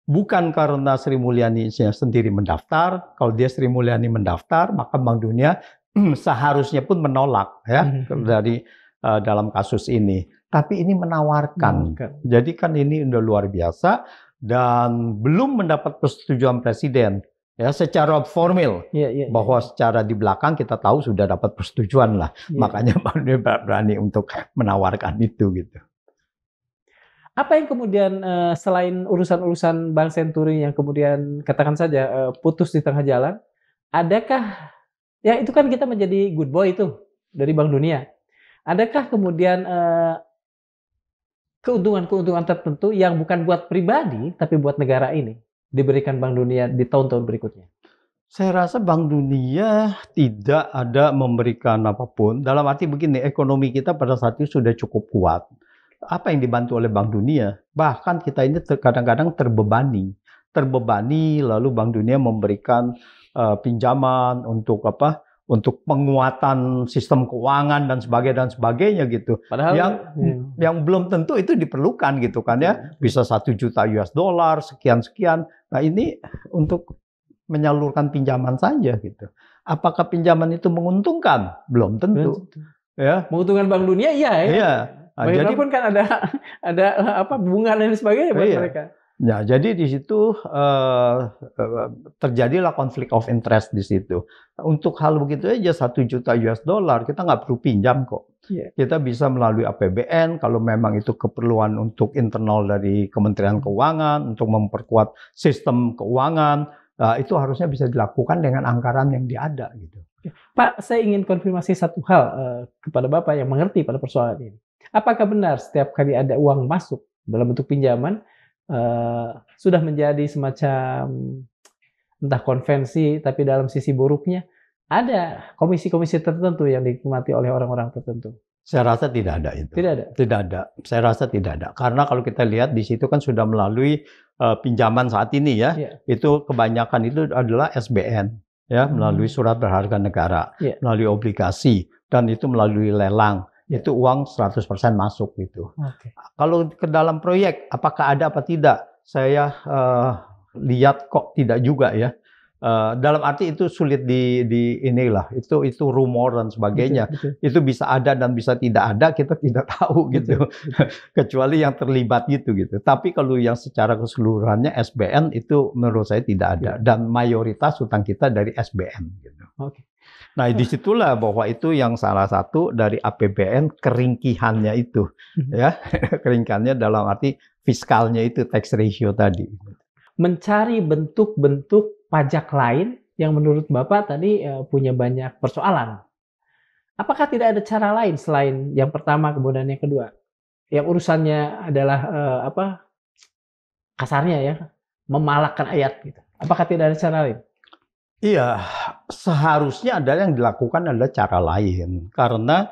bukan karena Sri Mulyani sendiri mendaftar. Kalau dia Sri Mulyani mendaftar, maka Bank Dunia seharusnya pun menolak ya dari dalam kasus ini. Tapi ini menawarkan. Jadi kan ini udah luar biasa dan belum mendapat persetujuan presiden ya secara formal. Bahwa secara di belakang kita tahu sudah dapat persetujuan lah. Makanya Bank Dunia berani untuk menawarkan itu gitu. Apa yang kemudian selain urusan-urusan Bank Senturi yang kemudian katakan saja putus di tengah jalan, adakah ya itu kan kita menjadi good boy itu dari Bank Dunia. Adakah kemudian keuntungan-keuntungan tertentu yang bukan buat pribadi tapi buat negara ini diberikan Bank Dunia di tahun-tahun berikutnya? Saya rasa Bank Dunia tidak ada memberikan apapun. Dalam arti begini, ekonomi kita pada saat itu sudah cukup kuat. Apa yang dibantu oleh Bank Dunia? Bahkan kita ini kadang-kadang terbebani lalu Bank Dunia memberikan pinjaman untuk apa? Untuk penguatan sistem keuangan dan sebagainya gitu. Padahal yang belum tentu itu diperlukan gitu kan ya. Bisa 1 juta US dollar sekian. Nah, ini untuk menyalurkan pinjaman saja gitu. Apakah pinjaman itu menguntungkan? Belum tentu. Ya. Menguntungkan Bank Dunia iya. Jadi pun kan ada bunga dan sebagainya buat mereka. Ya, jadi di situ terjadilah konflik of interest di situ. Untuk hal begitu aja 1 juta US dollar kita nggak perlu pinjam kok. Kita bisa melalui APBN kalau memang itu keperluan untuk internal dari Kementerian Keuangan untuk memperkuat sistem keuangan. Itu harusnya bisa dilakukan dengan anggaran yang ada gitu. Pak, saya ingin konfirmasi satu hal kepada Bapak yang mengerti pada persoalan ini. Apakah benar setiap kali ada uang masuk dalam bentuk pinjaman sudah menjadi semacam entah konvensi, tapi dalam sisi buruknya ada komisi-komisi tertentu yang dinikmati oleh orang-orang tertentu? Saya rasa tidak ada itu. Tidak ada. Saya rasa tidak ada. Karena kalau kita lihat di situ kan sudah melalui pinjaman saat ini ya. Itu kebanyakan itu adalah SBN ya, melalui surat berharga negara, melalui obligasi. dan itu melalui lelang. Itu uang 100% masuk gitu. Okay. Kalau ke dalam proyek, apakah ada apa tidak? Saya lihat kok tidak juga ya. Dalam arti itu sulit di inilah, itu rumor dan sebagainya. Betul. Itu bisa ada dan bisa tidak ada, kita tidak tahu gitu. Betul. Kecuali yang terlibat gitu. Tapi kalau yang secara keseluruhannya SBN itu menurut saya tidak ada. Dan mayoritas hutang kita dari SBN gitu. Okay. Nah, disitulah bahwa itu yang salah satu dari APBN keringkihannya itu, ya, keringkihannya dalam arti fiskalnya itu tax ratio tadi. Mencari bentuk-bentuk pajak lain yang menurut Bapak tadi punya banyak persoalan. Apakah tidak ada cara lain selain yang pertama kemudian yang kedua? Yang urusannya adalah kasarnya ya, memalakkan ayat gitu. Apakah tidak ada cara lain? Iya, seharusnya adalah yang dilakukan adalah cara lain. Karena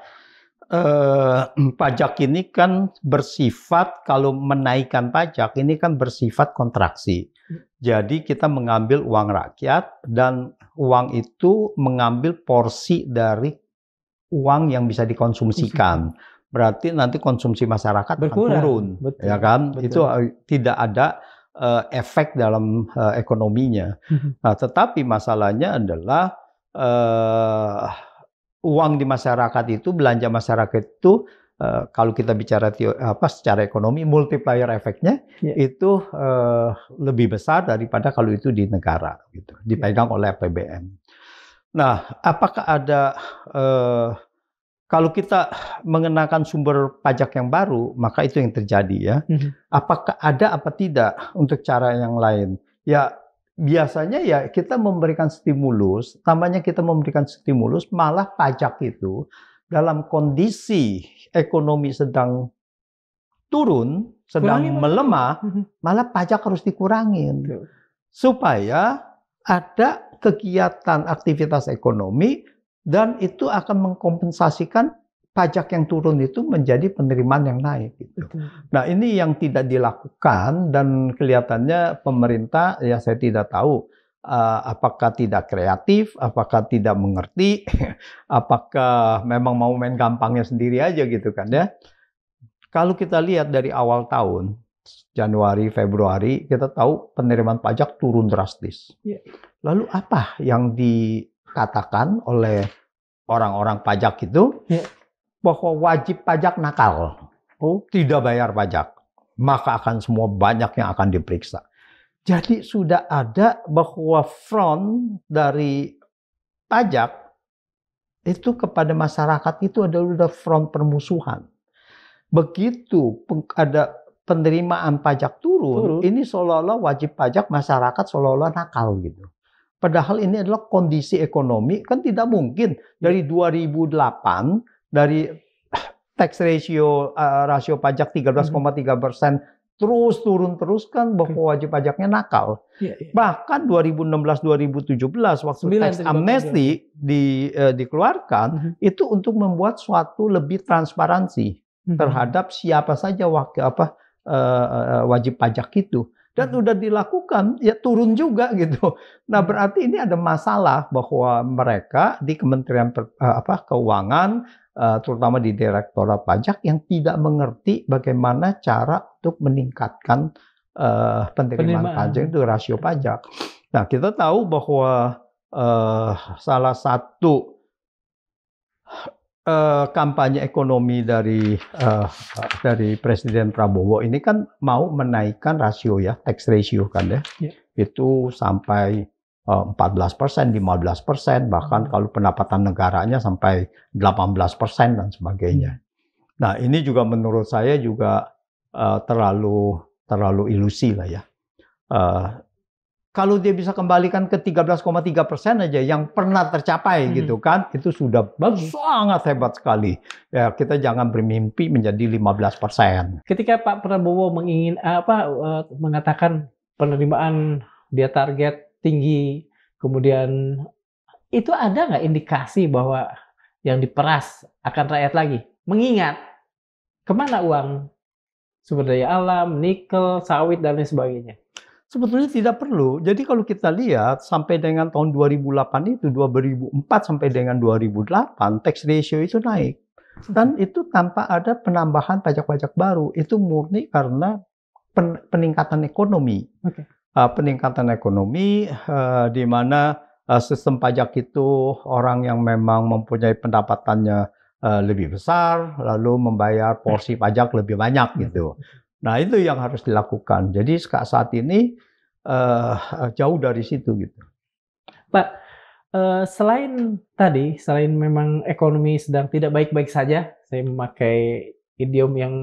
pajak ini kan bersifat, kalau menaikkan pajak ini kan bersifat kontraksi. Jadi kita mengambil uang rakyat dan uang itu mengambil porsi dari uang yang bisa dikonsumsikan. Berarti nanti konsumsi masyarakat akan turun, ya kan? Betul. Itu tidak ada efek dalam ekonominya. Nah, tetapi masalahnya adalah uang di masyarakat itu, belanja masyarakat itu, kalau kita bicara secara ekonomi, multiplier efeknya itu lebih besar daripada kalau itu di negara, gitu, dipegang oleh APBN. Nah, apakah ada kalau kita mengenakan sumber pajak yang baru, maka itu yang terjadi ya. Apakah ada apa tidak untuk cara yang lain? Ya, biasanya ya kita memberikan stimulus, tambahnya kita memberikan stimulus, malah pajak itu dalam kondisi ekonomi sedang turun, sedang melemah, malah pajak harus dikurangin. Supaya ada kegiatan aktivitas ekonomi dan itu akan mengkompensasikan pajak yang turun itu menjadi penerimaan yang naik. Gitu. Nah, ini yang tidak dilakukan dan kelihatannya pemerintah, ya saya tidak tahu apakah tidak kreatif, apakah tidak mengerti, apakah memang mau main gampangnya sendiri aja gitu kan ya. Kalau kita lihat dari awal tahun, Januari, Februari, kita tahu penerimaan pajak turun drastis. Lalu apa yang dikatakan oleh orang-orang pajak itu? Bahwa wajib pajak nakal, tidak bayar pajak, maka akan semua banyak yang akan diperiksa. Jadi sudah ada bahwa front dari pajak itu kepada masyarakat itu adalah front permusuhan. Begitu ada penerimaan pajak turun, ini seolah-olah wajib pajak masyarakat seolah-olah nakal gitu. Padahal ini adalah kondisi ekonomi, kan tidak mungkin dari 2008 dari tax ratio rasio pajak 13,3% terus turun kan bahwa wajib pajaknya nakal. Bahkan 2016-2017 waktu tax amnesty dikeluarkan itu untuk membuat suatu lebih transparansi terhadap siapa saja wajib pajak itu. Dan udah dilakukan, ya turun juga gitu. Nah, berarti ini ada masalah bahwa mereka di Kementerian Keuangan, terutama di Direktorat Pajak, yang tidak mengerti bagaimana cara untuk meningkatkan penerimaan pajak itu, rasio pajak. Nah, kita tahu bahwa salah satu kampanye ekonomi dari Presiden Prabowo ini kan mau menaikkan rasio ya, tax ratio kan ya. Itu sampai 14%, 15%, bahkan kalau pendapatan negaranya sampai 18% dan sebagainya. Nah, ini juga menurut saya juga terlalu ilusi lah ya. Kalau dia bisa kembalikan ke 13,3% aja yang pernah tercapai gitu kan, itu sudah sangat hebat sekali. Ya, kita jangan bermimpi menjadi 15%. Ketika Pak Prabowo mengatakan penerimaan dia target tinggi, kemudian itu ada nggak indikasi bahwa yang diperas akan rakyat lagi? Mengingat kemana uang sumber daya alam, nikel, sawit dan lain sebagainya? Sebetulnya tidak perlu. Jadi kalau kita lihat sampai dengan tahun 2008 itu, 2004 sampai dengan 2008 tax ratio itu naik. Dan itu tanpa ada penambahan pajak-pajak baru. Itu murni karena peningkatan ekonomi. Okay. Peningkatan ekonomi di mana sistem pajak itu orang yang memang mempunyai pendapatannya lebih besar lalu membayar porsi pajak lebih banyak gitu. Nah, itu yang harus dilakukan. Jadi saat ini jauh dari situ gitu. Pak, selain memang ekonomi sedang tidak baik-baik saja, saya memakai idiom yang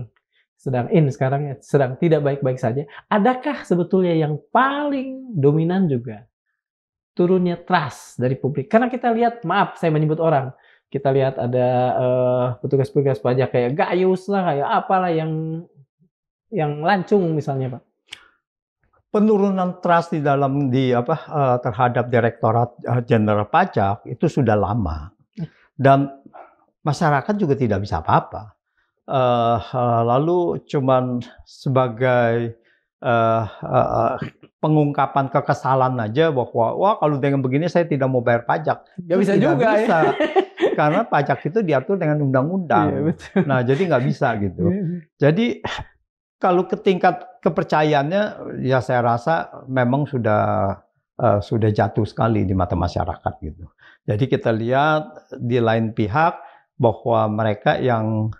sedang in sekarang ya, sedang tidak baik-baik saja. Adakah sebetulnya yang paling dominan juga turunnya trust dari publik? Karena kita lihat, maaf saya menyebut orang, kita lihat ada petugas-petugas pajak kayak gayus lah, kayak apalah yang lancung misalnya, Pak. Penurunan trust terhadap Direktorat Jenderal Pajak itu sudah lama dan masyarakat juga tidak bisa apa-apa. Lalu cuman sebagai pengungkapan kekesalan aja bahwa wah kalau dengan begini saya tidak mau bayar pajak. Nggak bisa juga bisa. Ya. Karena pajak itu diatur dengan undang-undang. Iya, betul. Nah jadi nggak bisa gitu. Jadi kalau ke tingkat kepercayaannya ya saya rasa memang sudah jatuh sekali di mata masyarakat gitu. Jadi kita lihat di lain pihak bahwa mereka yang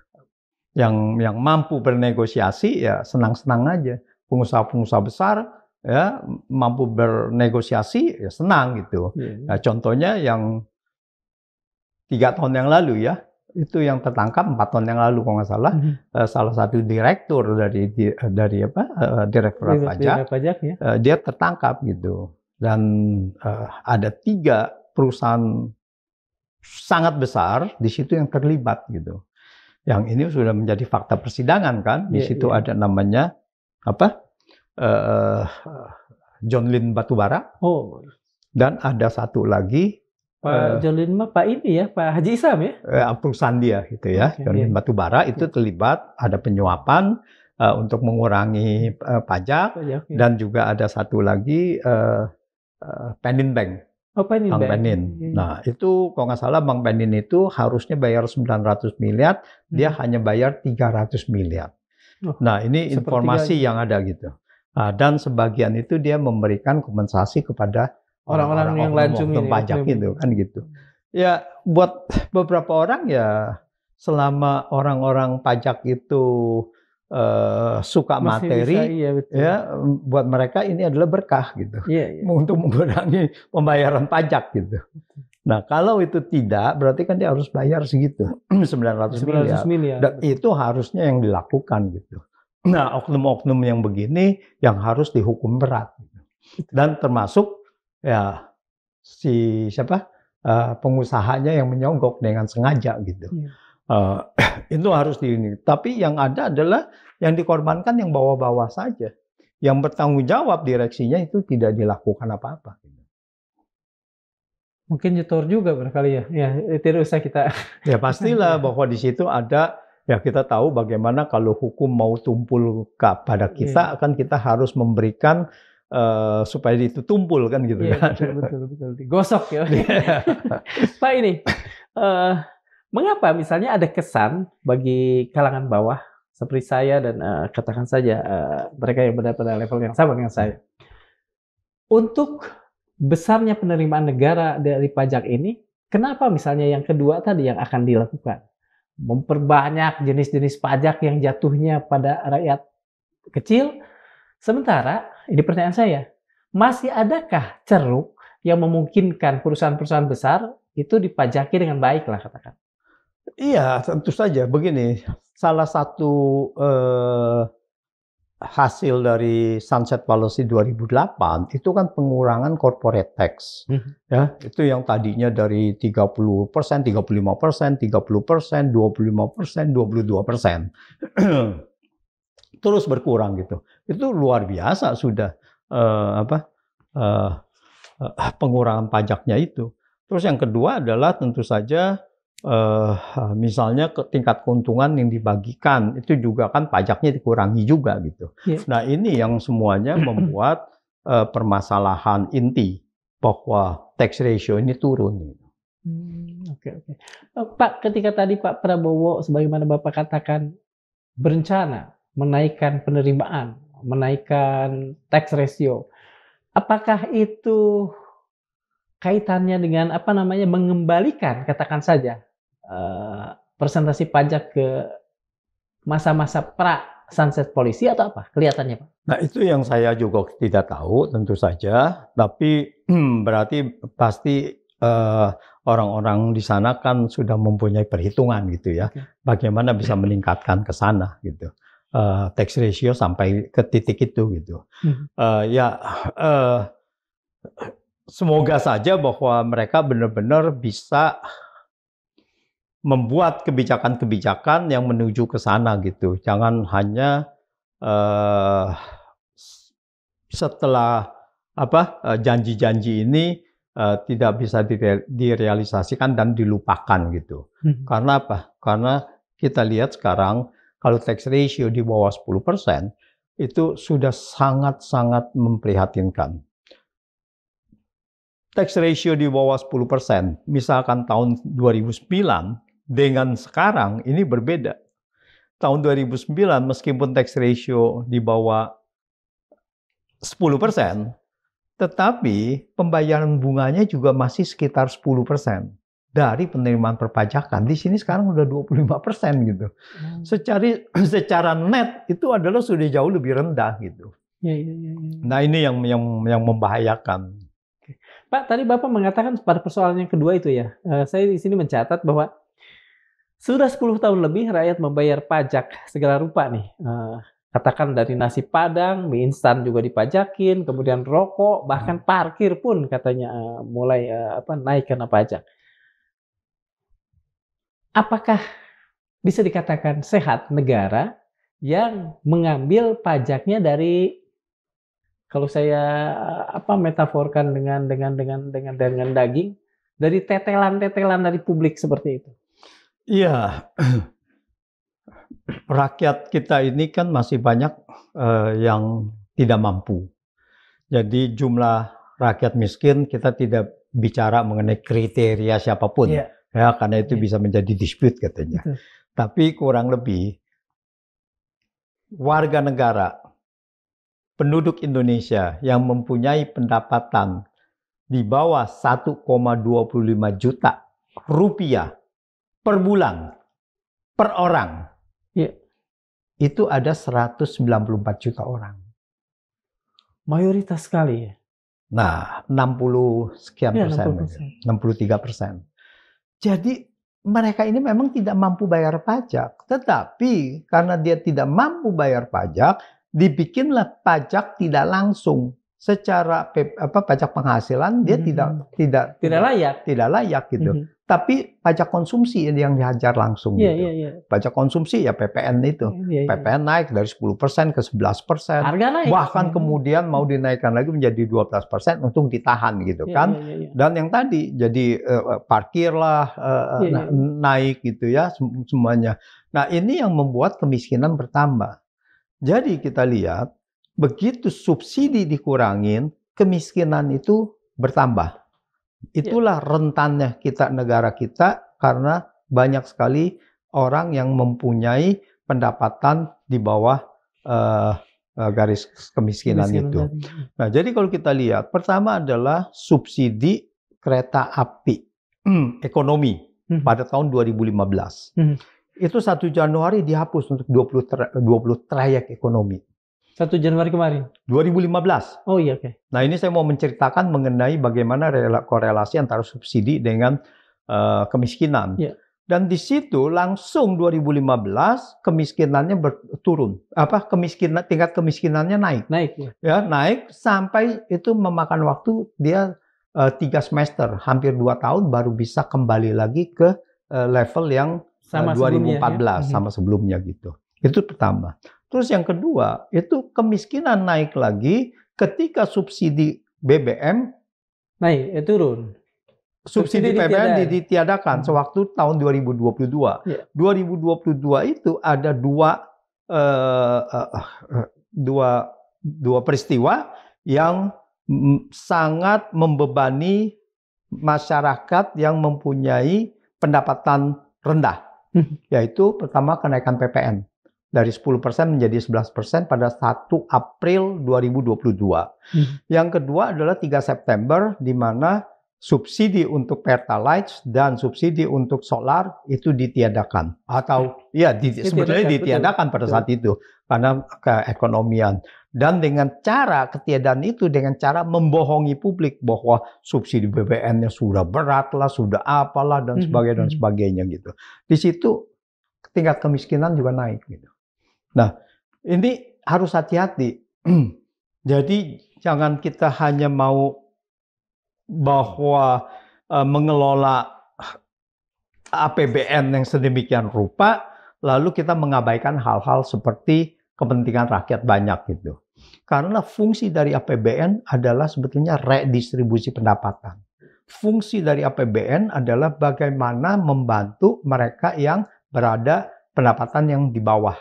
mampu bernegosiasi ya senang-senang aja. Pengusaha-pengusaha besar ya mampu bernegosiasi ya senang gitu. Nah, contohnya yang 3 tahun yang lalu ya itu yang tertangkap 4 tahun yang lalu kalau nggak salah salah satu direktur dari Direktorat Pajak ya. Dia tertangkap gitu dan ada 3 perusahaan sangat besar di situ yang terlibat gitu. Yang ini sudah menjadi fakta persidangan kan. Di situ ada namanya John Lynn Batubara. Oh. Dan ada satu lagi Pak John Lynn Pak ini ya, Pak Haji Isam ya. Perusahaan dia gitu ya. John Lynn Batubara itu terlibat ada penyuapan untuk mengurangi pajak dan juga ada satu lagi Penin Bank. Oh, Penin Bank Penin. Nah, itu kalau nggak salah Bank Penin itu harusnya bayar 900 miliar, dia hanya bayar 300 miliar. Oh, nah, ini informasi yang ada gitu. Nah, dan sebagian itu dia memberikan kompensasi kepada orang-orang yang lancung pajak itu kan gitu. Ya, buat beberapa orang ya selama orang-orang pajak itu suka masih materi, bisa, iya, betul. Ya buat mereka ini adalah berkah gitu, untuk mengurangi pembayaran pajak gitu. Nah kalau itu tidak, berarti kan dia harus bayar segitu, 900 miliar. Dan itu harusnya yang dilakukan gitu. Nah oknum-oknum yang begini yang harus dihukum berat. Gitu. Dan termasuk ya pengusahanya yang menyogok dengan sengaja gitu. Itu harus ini. Tapi yang ada adalah yang dikorbankan yang bawah-bawah saja. Yang bertanggung jawab direksinya itu tidak dilakukan apa-apa. Mungkin nyetor juga barangkali ya. Ya, tidak usah kita. Ya pastilah bahwa di situ ada ya kita tahu bagaimana kalau hukum mau tumpul kepada kita akan kita harus memberikan supaya itu tumpul kan gitu kan. Betul. Gosok ya. Pak ini mengapa misalnya ada kesan bagi kalangan bawah seperti saya dan katakan saja mereka yang berada pada level yang sama dengan saya, untuk besarnya penerimaan negara dari pajak ini, kenapa misalnya yang kedua tadi yang akan dilakukan, memperbanyak jenis-jenis pajak yang jatuhnya pada rakyat kecil, sementara ini pertanyaan saya, masih adakah ceruk yang memungkinkan perusahaan-perusahaan besar itu dipajaki dengan baik lah katakan? Iya, tentu saja. Begini, salah satu hasil dari Sunset Policy 2008 itu kan pengurangan corporate tax. Ya, itu yang tadinya dari 30%, 35%, 30%, 25%, 22%. Terus berkurang gitu. Itu luar biasa sudah pengurangan pajaknya itu. Terus yang kedua adalah tentu saja misalnya tingkat keuntungan yang dibagikan itu juga kan pajaknya dikurangi juga gitu. Nah ini yang semuanya membuat permasalahan inti bahwa tax ratio ini turun. Oke. Pak, ketika tadi Pak Prabowo, sebagaimana Bapak katakan, berencana menaikkan penerimaan, menaikkan tax ratio, apakah itu kaitannya dengan mengembalikan, katakan saja, presentasi pajak ke masa-masa pra-sunset policy atau apa? Kelihatannya, Pak. Nah, itu yang saya juga tidak tahu, tentu saja. Tapi berarti pasti orang-orang di sana kan sudah mempunyai perhitungan gitu ya. Okay. Bagaimana bisa meningkatkan ke sana gitu. Tax ratio sampai ke titik itu gitu. Semoga saja bahwa mereka benar-benar bisa membuat kebijakan-kebijakan yang menuju ke sana gitu. Jangan hanya setelah janji-janji ini tidak bisa direalisasikan dan dilupakan gitu. Karena apa? Karena kita lihat sekarang kalau tax ratio di bawah 10% itu sudah sangat-sangat memprihatinkan. Tax ratio di bawah 10%, misalkan tahun 2009 dengan sekarang ini berbeda. Tahun 2009 meskipun tax ratio di bawah 10%, tetapi pembayaran bunganya juga masih sekitar 10% dari penerimaan perpajakan. Di sini sekarang udah 25% gitu. Secara net itu adalah sudah jauh lebih rendah gitu. Nah, ini yang membahayakan. Pak, tadi Bapak mengatakan pada persoalan yang kedua itu ya. Saya di sini mencatat bahwa sudah 10 tahun lebih rakyat membayar pajak segala rupa nih. Katakan dari nasi padang, mie instan juga dipajakin, kemudian rokok, bahkan parkir pun katanya mulai naik karena pajak. Apakah bisa dikatakan sehat negara yang mengambil pajaknya dari, kalau saya metaforkan dengan daging, dari tetelan-tetelan dari publik seperti itu? Iya, rakyat kita ini kan masih banyak yang tidak mampu. Jadi jumlah rakyat miskin kita tidak bicara mengenai kriteria siapapun, ya karena itu bisa menjadi dispute katanya. Tapi kurang lebih warga negara, penduduk Indonesia yang mempunyai pendapatan di bawah 1,25 juta rupiah per bulan, per orang, itu ada 194 juta orang. Mayoritas sekali ya? Nah, 60 sekian persen, 63%. Jadi mereka ini memang tidak mampu bayar pajak, tetapi karena dia tidak mampu bayar pajak, dibikinlah pajak tidak langsung. Secara pajak penghasilan dia tidak layak gitu. Tapi pajak konsumsi yang dihajar langsung gitu. Pajak konsumsi ya PPN itu. PPN naik dari 10% ke 11%. Harga naik. Bahkan kemudian mau dinaikkan lagi menjadi 12% untuk ditahan gitu kan. Dan yang tadi jadi parkirlah naik gitu ya semuanya. Nah, ini yang membuat kemiskinan bertambah. Jadi kita lihat begitu subsidi dikurangin, kemiskinan itu bertambah. Itulah rentannya negara kita, karena banyak sekali orang yang mempunyai pendapatan di bawah garis kemiskinan itu. Nah, jadi kalau kita lihat, pertama adalah subsidi kereta api ekonomi pada tahun 2015. Itu 1 Januari dihapus untuk 20 trayek ekonomi. 1 Januari kemarin? 2015. Oh iya, oke. Nah, ini saya mau menceritakan mengenai bagaimana korelasi antara subsidi dengan kemiskinan. Dan di situ langsung 2015 kemiskinannya turun. Tingkat kemiskinannya naik. Naik sampai itu memakan waktu dia 3 semester, hampir 2 tahun baru bisa kembali lagi ke level yang sama 2014 sama sebelumnya gitu. Itu pertama. Terus yang kedua, itu kemiskinan naik lagi ketika subsidi BBM turun. Subsidi BBM ditiadakan sewaktu tahun 2022. 2022 itu ada dua peristiwa yang sangat membebani masyarakat yang mempunyai pendapatan rendah, yaitu pertama kenaikan PPN dari 10% menjadi 11% pada 1 April 2022. Yang kedua adalah 3 September, di mana subsidi untuk Pertalite dan subsidi untuk solar itu ditiadakan. Atau sebetulnya ditiadakan pada saat itu karena keekonomian. Dan dengan cara ketiadaan itu, dengan cara membohongi publik bahwa subsidi BBM-nya sudah berat lah, sudah apalah, dan sebagainya gitu. Di situ tingkat kemiskinan juga naik gitu. Nah, ini harus hati-hati. Jadi jangan kita hanya mau bahwa mengelola APBN yang sedemikian rupa, lalu kita mengabaikan hal-hal seperti kepentingan rakyat banyak gitu. Karena fungsi dari APBN adalah sebetulnya redistribusi pendapatan. Fungsi dari APBN adalah bagaimana membantu mereka yang berada pendapatan yang di bawah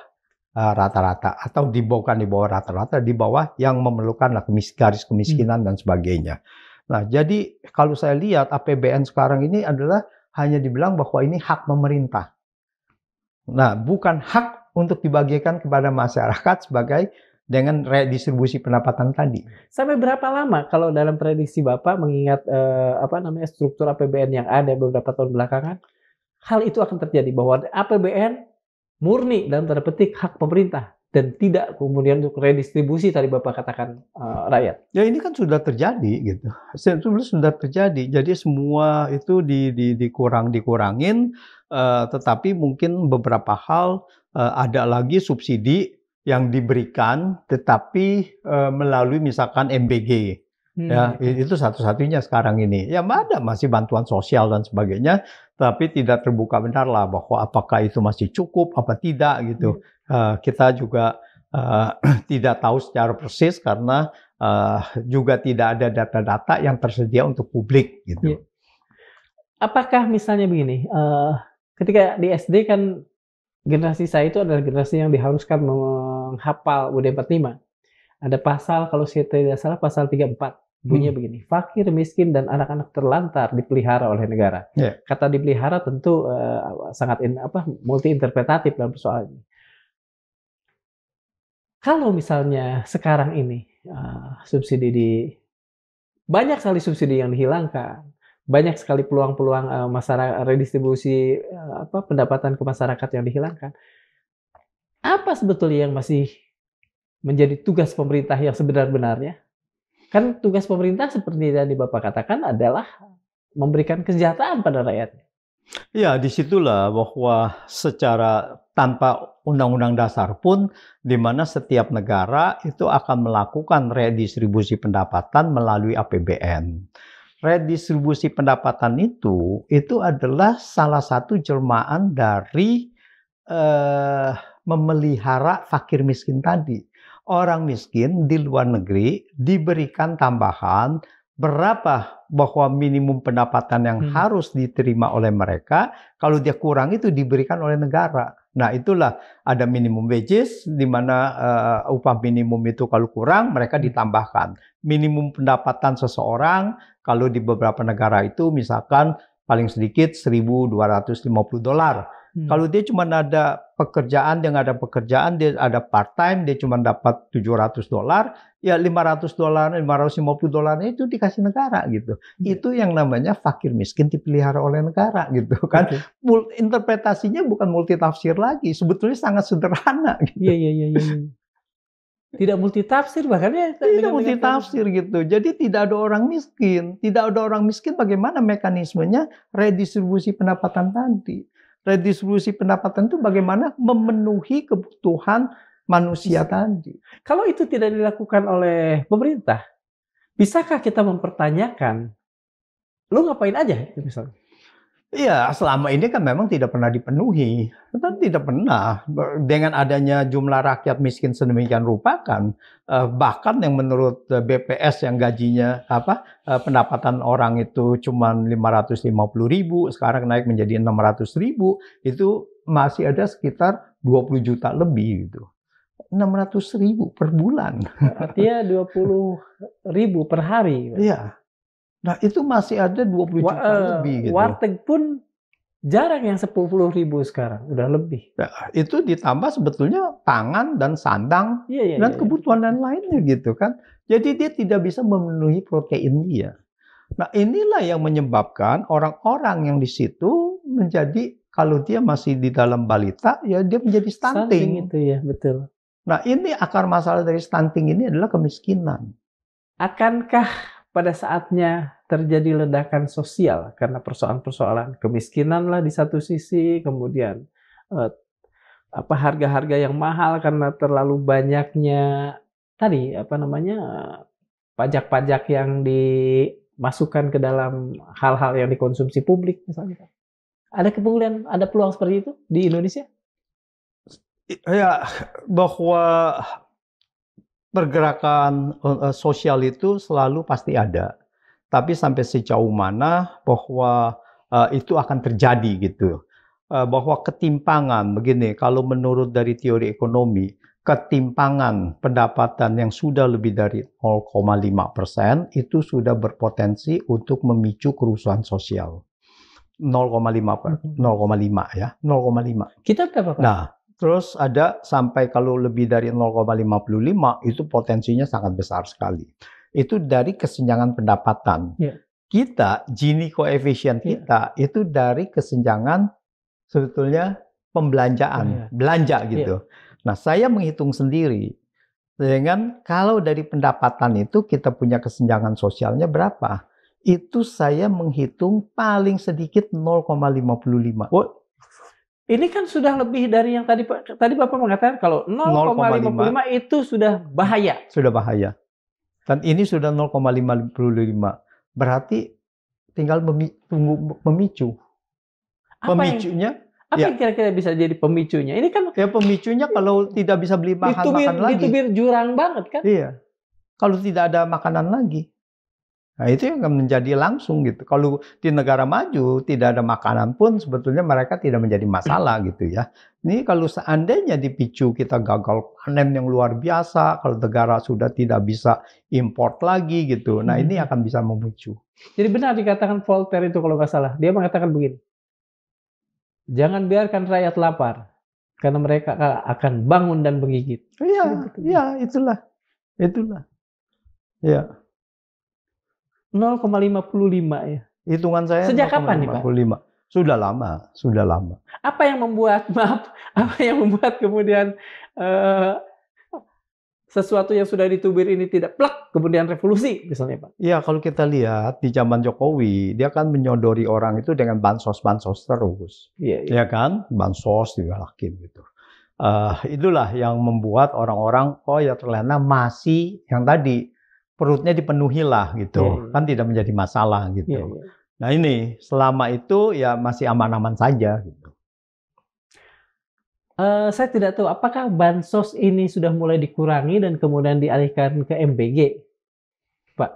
rata-rata, atau bukan di bawah rata-rata, di bawah yang memerlukan garis kemiskinan dan sebagainya. Nah, jadi kalau saya lihat APBN sekarang ini adalah hanya dibilang bahwa ini hak pemerintah. Nah, bukan hak untuk dibagikan kepada masyarakat sebagai dengan redistribusi pendapatan tadi. Sampai berapa lama kalau dalam prediksi Bapak mengingat struktur APBN yang ada beberapa tahun belakangan, hal itu akan terjadi bahwa APBN murni dalam tanda petik hak pemerintah dan tidak kemudian untuk redistribusi tadi Bapak katakan rakyat. Ya ini kan sudah terjadi gitu. Sudah terjadi. Jadi semua itu dikurangin, tetapi mungkin beberapa hal ada lagi subsidi yang diberikan, tetapi melalui misalkan MBG. Ya, itu satu-satunya sekarang ini. Ya ada masih bantuan sosial dan sebagainya, tapi tidak terbuka benar lah bahwa apakah itu masih cukup apa tidak gitu. Kita juga tidak tahu secara persis karena juga tidak ada data-data yang tersedia untuk publik gitu. Apakah misalnya begini, ketika di SD kan generasi saya itu adalah generasi yang diharuskan menghafal UUD 45. Ada pasal, kalau saya tidak salah, pasal 34. Bunyinya begini, fakir, miskin, dan anak-anak terlantar dipelihara oleh negara. Kata dipelihara tentu sangat multi-interpretatif dalam persoalan ini. Kalau misalnya sekarang ini banyak sekali subsidi yang dihilangkan, banyak sekali peluang-peluang masyarakat redistribusi pendapatan ke masyarakat yang dihilangkan. Apa sebetulnya yang masih menjadi tugas pemerintah yang sebenar-benarnya? Kan tugas pemerintah seperti yang Bapak katakan adalah memberikan kesejahteraan pada rakyatnya. Ya, disitulah bahwa secara tanpa undang-undang dasar pun, di mana setiap negara itu akan melakukan redistribusi pendapatan melalui APBN. Redistribusi pendapatan itu adalah salah satu jelmaan dari memelihara fakir miskin tadi. Orang miskin di luar negeri diberikan tambahan berapa bahwa minimum pendapatan yang harus diterima oleh mereka, kalau dia kurang itu diberikan oleh negara. Nah, itulah ada minimum wages, di mana upah minimum itu kalau kurang mereka ditambahkan. Minimum pendapatan seseorang kalau di beberapa negara itu misalkan paling sedikit $1.250. Kalau dia cuma ada pekerjaan, dia ada part-time, dia cuma dapat $700, ya $500, $550 itu dikasih negara gitu. Itu yang namanya fakir miskin dipelihara oleh negara gitu kan. Interpretasinya bukan multitafsir lagi, sebetulnya sangat sederhana gitu. Iya. Tidak multitafsir bahkan ya. Tidak multitafsir gitu. Jadi tidak ada orang miskin. Tidak ada orang miskin, bagaimana mekanismenya redistribusi pendapatan tadi. Redistribusi pendapatan itu bagaimana memenuhi kebutuhan manusia tadi. Kalau itu tidak dilakukan oleh pemerintah, bisakah kita mempertanyakan, lu ngapain aja misalnya? Iya, selama ini kan memang tidak pernah dipenuhi. Tidak pernah. Dengan adanya jumlah rakyat miskin sedemikian rupa kan, bahkan yang menurut BPS yang gajinya pendapatan orang itu cuma 550.000, sekarang naik menjadi 600.000, itu masih ada sekitar 20 juta lebih gitu. 600.000 per bulan. Artinya 20.000 per hari. Iya. Nah, itu masih ada 20 juta lebih gitu. Warteg pun jarang yang 10.000 sekarang, udah lebih. Nah, itu ditambah sebetulnya pangan dan sandang dan kebutuhan lain-lainnya gitu kan. Jadi dia tidak bisa memenuhi protein dia. Nah, inilah yang menyebabkan orang-orang yang di situ menjadi, kalau dia masih di dalam balita, ya dia menjadi stunting. Itu ya, betul. Nah, ini akar masalah dari stunting ini adalah kemiskinan. Akankah pada saatnya terjadi ledakan sosial karena persoalan-persoalan kemiskinan lah di satu sisi, kemudian harga-harga yang mahal karena terlalu banyaknya tadi pajak-pajak yang dimasukkan ke dalam hal-hal yang dikonsumsi publik misalnya. Ada peluang seperti itu di Indonesia? Ya, bahwa pergerakan sosial itu selalu pasti ada. Tapi sampai sejauh mana bahwa itu akan terjadi gitu. Bahwa ketimpangan, begini, kalau menurut dari teori ekonomi, ketimpangan pendapatan yang sudah lebih dari 0,5% itu sudah berpotensi untuk memicu kerusuhan sosial. 0,5 ya, 0,5. Kita berapa, Pak? Nah, terus ada sampai kalau lebih dari 0,55 itu potensinya sangat besar sekali. Itu dari kesenjangan pendapatan. Kita, Gini koefisien kita itu dari kesenjangan sebetulnya pembelanjaan, belanja gitu. Nah, saya menghitung sendiri. Dengan kalau dari pendapatan itu kita punya kesenjangan sosialnya berapa? Itu saya menghitung paling sedikit 0,55. Ini kan sudah lebih dari yang tadi Bapak mengatakan kalau 0,55 itu sudah bahaya. Sudah bahaya. Dan ini sudah 0,55. Berarti tinggal memicu. Pemicunya apa yang kira-kira bisa jadi pemicunya? Ini kan ya pemicunya kalau tidak bisa beli bahan makan lagi. Ditubir jurang banget kan? Iya. Kalau tidak ada makanan lagi. Nah, itu yang menjadi langsung gitu. Kalau di negara maju tidak ada makanan pun sebetulnya mereka tidak menjadi masalah gitu ya. Ini kalau seandainya dipicu kita gagal panen yang luar biasa, kalau negara sudah tidak bisa import lagi gitu. Nah, ini akan bisa memicu. Jadi benar dikatakan Voltaire itu kalau nggak salah. Dia mengatakan begini. Jangan biarkan rakyat lapar karena mereka akan bangun dan menggigit. Iya, itulah. Ya. 0,55 ya. Hitungan saya sejak kapan nih, Pak? Sudah lama. Apa yang membuat kemudian sesuatu yang sudah ditubir ini tidak plek kemudian revolusi misalnya, Pak? Iya, kalau kita lihat di zaman Jokowi, dia kan menyodori orang itu dengan bansos terus. Iya kan? Bansos digalakin gitu. Itulah yang membuat orang-orang ya ternyata masih yang tadi perutnya dipenuhi lah gitu, kan tidak menjadi masalah gitu. Nah ini selama itu ya masih aman-aman saja gitu. Saya tidak tahu apakah bansos ini sudah mulai dikurangi dan kemudian dialihkan ke MBG, Pak?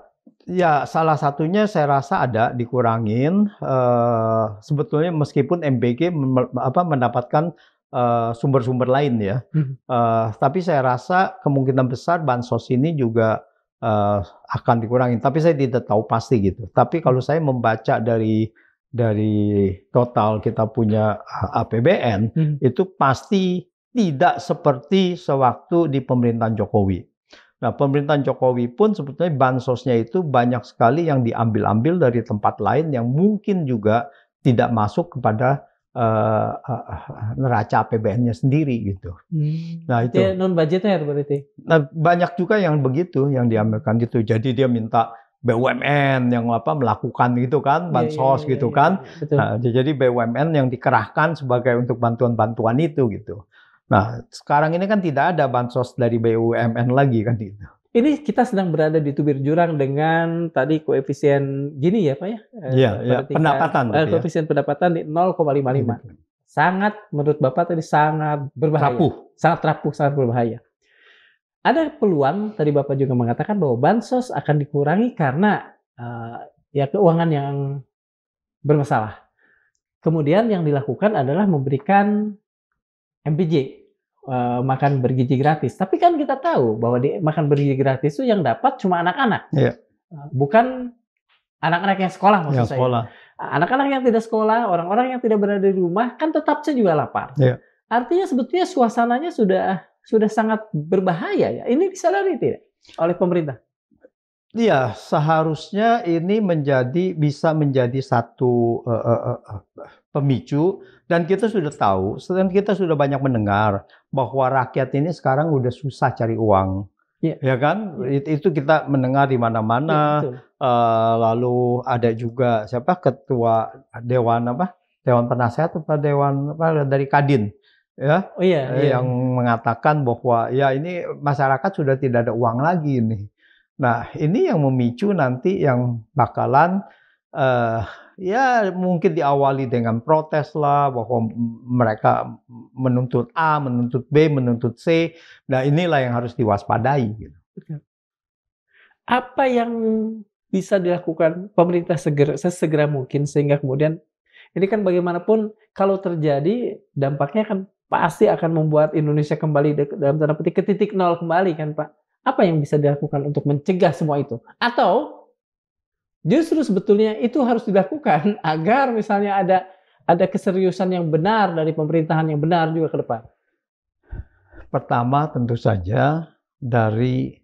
Ya salah satunya saya rasa ada dikurangin. Sebetulnya meskipun MBG mendapatkan sumber-sumber lain ya, tapi saya rasa kemungkinan besar bansos ini juga akan dikurangi, tapi saya tidak tahu pasti gitu. Tapi kalau saya membaca dari total kita punya APBN itu pasti tidak seperti sewaktu di pemerintahan Jokowi. Nah, pemerintahan Jokowi pun sebetulnya bansosnya itu banyak sekali yang diambil-ambil dari tempat lain yang mungkin juga tidak masuk kepada neraca APBN-nya sendiri gitu. Nah itu non budgetnya berarti. Nah, banyak juga yang begitu yang diambilkan gitu. Jadi dia minta BUMN yang melakukan gitu kan, bansos gitu kan. Nah, jadi BUMN yang dikerahkan sebagai untuk bantuan-bantuan itu gitu. Nah, sekarang ini kan tidak ada bansos dari BUMN lagi kan gitu. Ini kita sedang berada di tubir jurang dengan tadi koefisien Gini ya Pak ya? Iya, pendapatan. Koefisien pendapatan di 0,55. Sangat, menurut Bapak tadi sangat berbahaya. Sangat rapuh, sangat berbahaya. Ada peluang, tadi Bapak juga mengatakan bahwa bansos akan dikurangi karena ya keuangan yang bermasalah. Kemudian yang dilakukan adalah memberikan MBJ makan bergizi gratis. Tapi kan kita tahu bahwa di makan bergizi gratis itu yang dapat cuma anak-anak. Iya. Bukan anak-anak yang sekolah maksud Yang saya. sekolah. Anak-anak yang tidak sekolah, orang-orang yang tidak berada di rumah kan tetap saja juga lapar. Iya. Artinya sebetulnya suasananya sudah sangat berbahaya ya. Ini disadari tidak oleh pemerintah? Iya, seharusnya ini bisa menjadi satu pemicu, dan kita sudah tahu, dan kita sudah banyak mendengar bahwa rakyat ini sekarang udah susah cari uang. Iya. Ya kan? Itu kita mendengar di mana-mana. Iya, betul. Lalu ada juga siapa ketua dewan penasehat atau dewan dari Kadin, ya, Oh iya. yang mengatakan bahwa ya ini masyarakat sudah tidak ada uang lagi ini. Nah, ini yang memicu nanti yang bakalan ya mungkin diawali dengan protes lah, bahwa mereka menuntut A, menuntut B, menuntut C. Nah, inilah yang harus diwaspadai gitu. Apa yang bisa dilakukan pemerintah sesegera mungkin sehingga kemudian ini kan bagaimanapun kalau terjadi dampaknya kan pasti akan membuat Indonesia kembali dalam tanda petik ke titik nol kembali kan Pak? Apa yang bisa dilakukan untuk mencegah semua itu? Atau justru sebetulnya itu harus dilakukan agar misalnya ada keseriusan yang benar dari pemerintahan yang benar juga ke depan? Pertama tentu saja dari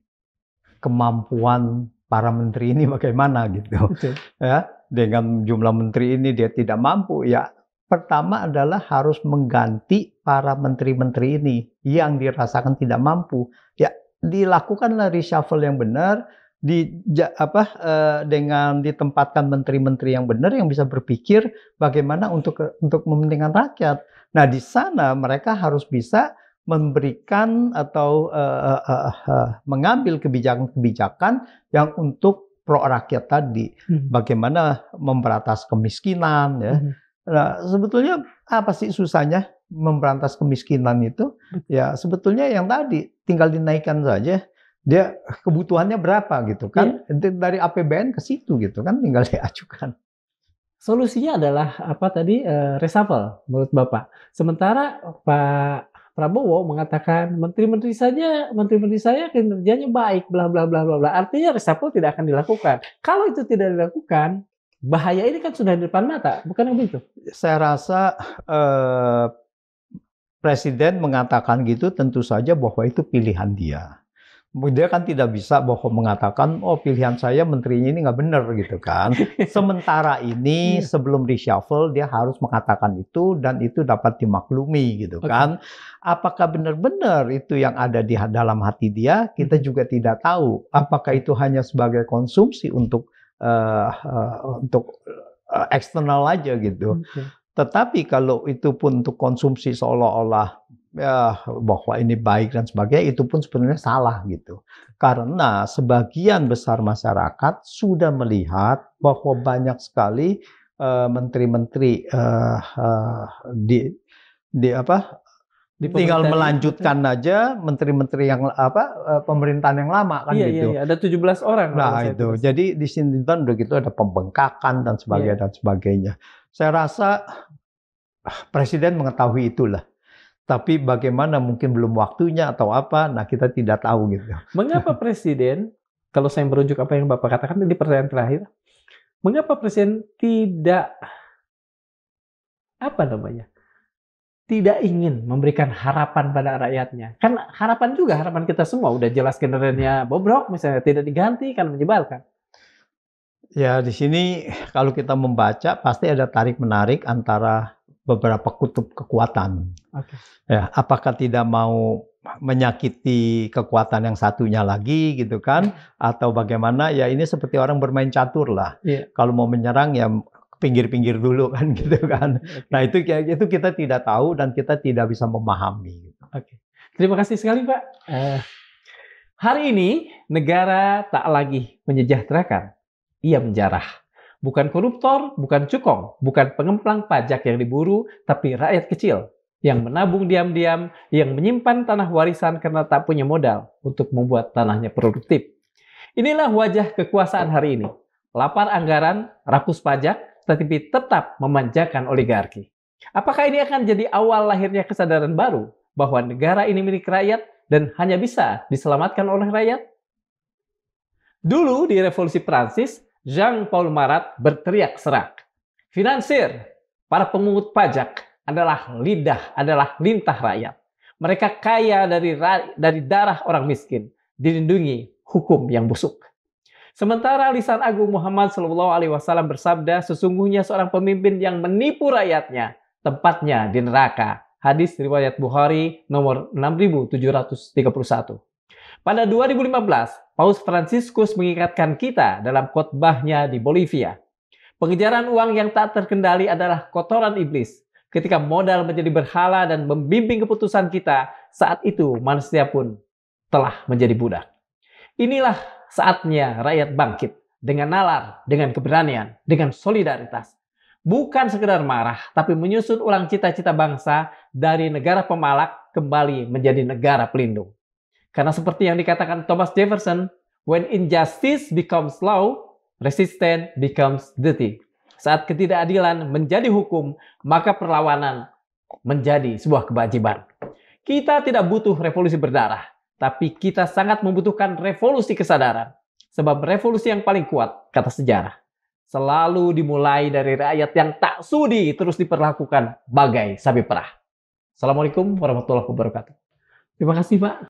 kemampuan para menteri ini bagaimana gitu. Betul. Ya, dengan jumlah menteri ini dia tidak mampu, ya pertama adalah harus mengganti para menteri-menteri ini yang dirasakan tidak mampu. Ya, dilakukanlah reshuffle yang benar, dengan ditempatkan menteri-menteri yang benar yang bisa berpikir bagaimana untuk kepentingan rakyat. Nah, di sana mereka harus bisa memberikan atau mengambil kebijakan-kebijakan yang untuk pro rakyat tadi. Bagaimana memberantas kemiskinan, ya. Nah, sebetulnya apa sih susahnya memberantas kemiskinan itu? Ya, sebetulnya yang tadi tinggal dinaikkan saja. Dia kebutuhannya berapa gitu kan? Dari APBN ke situ gitu kan, tinggal diajukan. Solusinya adalah apa tadi, reshuffle menurut Bapak. Sementara Pak Prabowo mengatakan menteri-menteri saya kinerjanya baik, bla bla bla bla bla. Artinya reshuffle tidak akan dilakukan. Kalau itu tidak dilakukan, bahaya ini kan sudah di depan mata, bukan begitu? Saya rasa Presiden mengatakan gitu tentu saja bahwa itu pilihan dia. Dia kan tidak bisa bahwa mengatakan, oh pilihan saya menterinya ini nggak benar gitu kan. Sementara ini sebelum reshuffle dia harus mengatakan itu dan itu dapat dimaklumi gitu kan. Apakah benar-benar itu yang ada di dalam hati dia, kita juga tidak tahu. Apakah itu hanya sebagai konsumsi untuk eksternal aja gitu. Tetapi kalau itu pun untuk konsumsi seolah-olah ya bahwa ini baik dan sebagainya, itu pun sebenarnya salah gitu. Karena sebagian besar masyarakat sudah melihat bahwa banyak sekali menteri-menteri tinggal melanjutkan aja menteri-menteri yang pemerintahan yang lama kan gitu. Iya, ada 17 orang. Nah itu, jadi di sini kan udah gitu ada pembengkakan dan sebagainya dan sebagainya. Saya rasa Presiden mengetahui itulah. Tapi bagaimana mungkin belum waktunya atau apa, nah kita tidak tahu gitu. Mengapa Presiden, kalau saya merujuk apa yang Bapak katakan di pertanyaan terakhir, mengapa Presiden tidak tidak ingin memberikan harapan pada rakyatnya? Kan harapan kita semua udah jelas kinerjanya bobrok misalnya, tidak diganti kan menyebalkan. Ya di sini kalau kita membaca pasti ada tarik-menarik antara beberapa kutub kekuatan. Ya, apakah tidak mau menyakiti kekuatan yang satunya lagi gitu kan? Atau bagaimana? Ya ini seperti orang bermain catur lah. Kalau mau menyerang ya pinggir-pinggir dulu kan gitu kan. Nah itu kita tidak tahu dan kita tidak bisa memahami. Terima kasih sekali Pak. Hari ini negara tak lagi menyejahterakan, ia menjarah. Bukan koruptor, bukan cukong, bukan pengemplang pajak yang diburu, tapi rakyat kecil yang menabung diam-diam, yang menyimpan tanah warisan karena tak punya modal untuk membuat tanahnya produktif. Inilah wajah kekuasaan hari ini. Lapar anggaran, rakus pajak, tetapi tetap memanjakan oligarki. Apakah ini akan jadi awal lahirnya kesadaran baru bahwa negara ini milik rakyat dan hanya bisa diselamatkan oleh rakyat? Dulu di Revolusi Prancis, Jean-Paul Marat berteriak serak, "Finansir, para pemungut pajak adalah lintah rakyat. Mereka kaya dari darah orang miskin, dilindungi hukum yang busuk." Sementara lisan agung Muhammad SAW bersabda, "Sesungguhnya seorang pemimpin yang menipu rakyatnya, tempatnya di neraka." Hadis riwayat Bukhari nomor 6731. Pada 2015, Paus Fransiskus mengingatkan kita dalam khotbahnya di Bolivia. Pengejaran uang yang tak terkendali adalah kotoran iblis. Ketika modal menjadi berhala dan membimbing keputusan kita, saat itu manusia pun telah menjadi budak. Inilah saatnya rakyat bangkit dengan nalar, dengan keberanian, dengan solidaritas. Bukan sekedar marah, tapi menyusun ulang cita-cita bangsa dari negara pemalak kembali menjadi negara pelindung. Karena seperti yang dikatakan Thomas Jefferson, when injustice becomes law, resistance becomes duty. Saat ketidakadilan menjadi hukum, maka perlawanan menjadi sebuah kewajiban. Kita tidak butuh revolusi berdarah, tapi kita sangat membutuhkan revolusi kesadaran. Sebab revolusi yang paling kuat, kata sejarah, selalu dimulai dari rakyat yang tak sudi terus diperlakukan bagai sapi perah. Assalamualaikum warahmatullahi wabarakatuh. Terima kasih, Pak.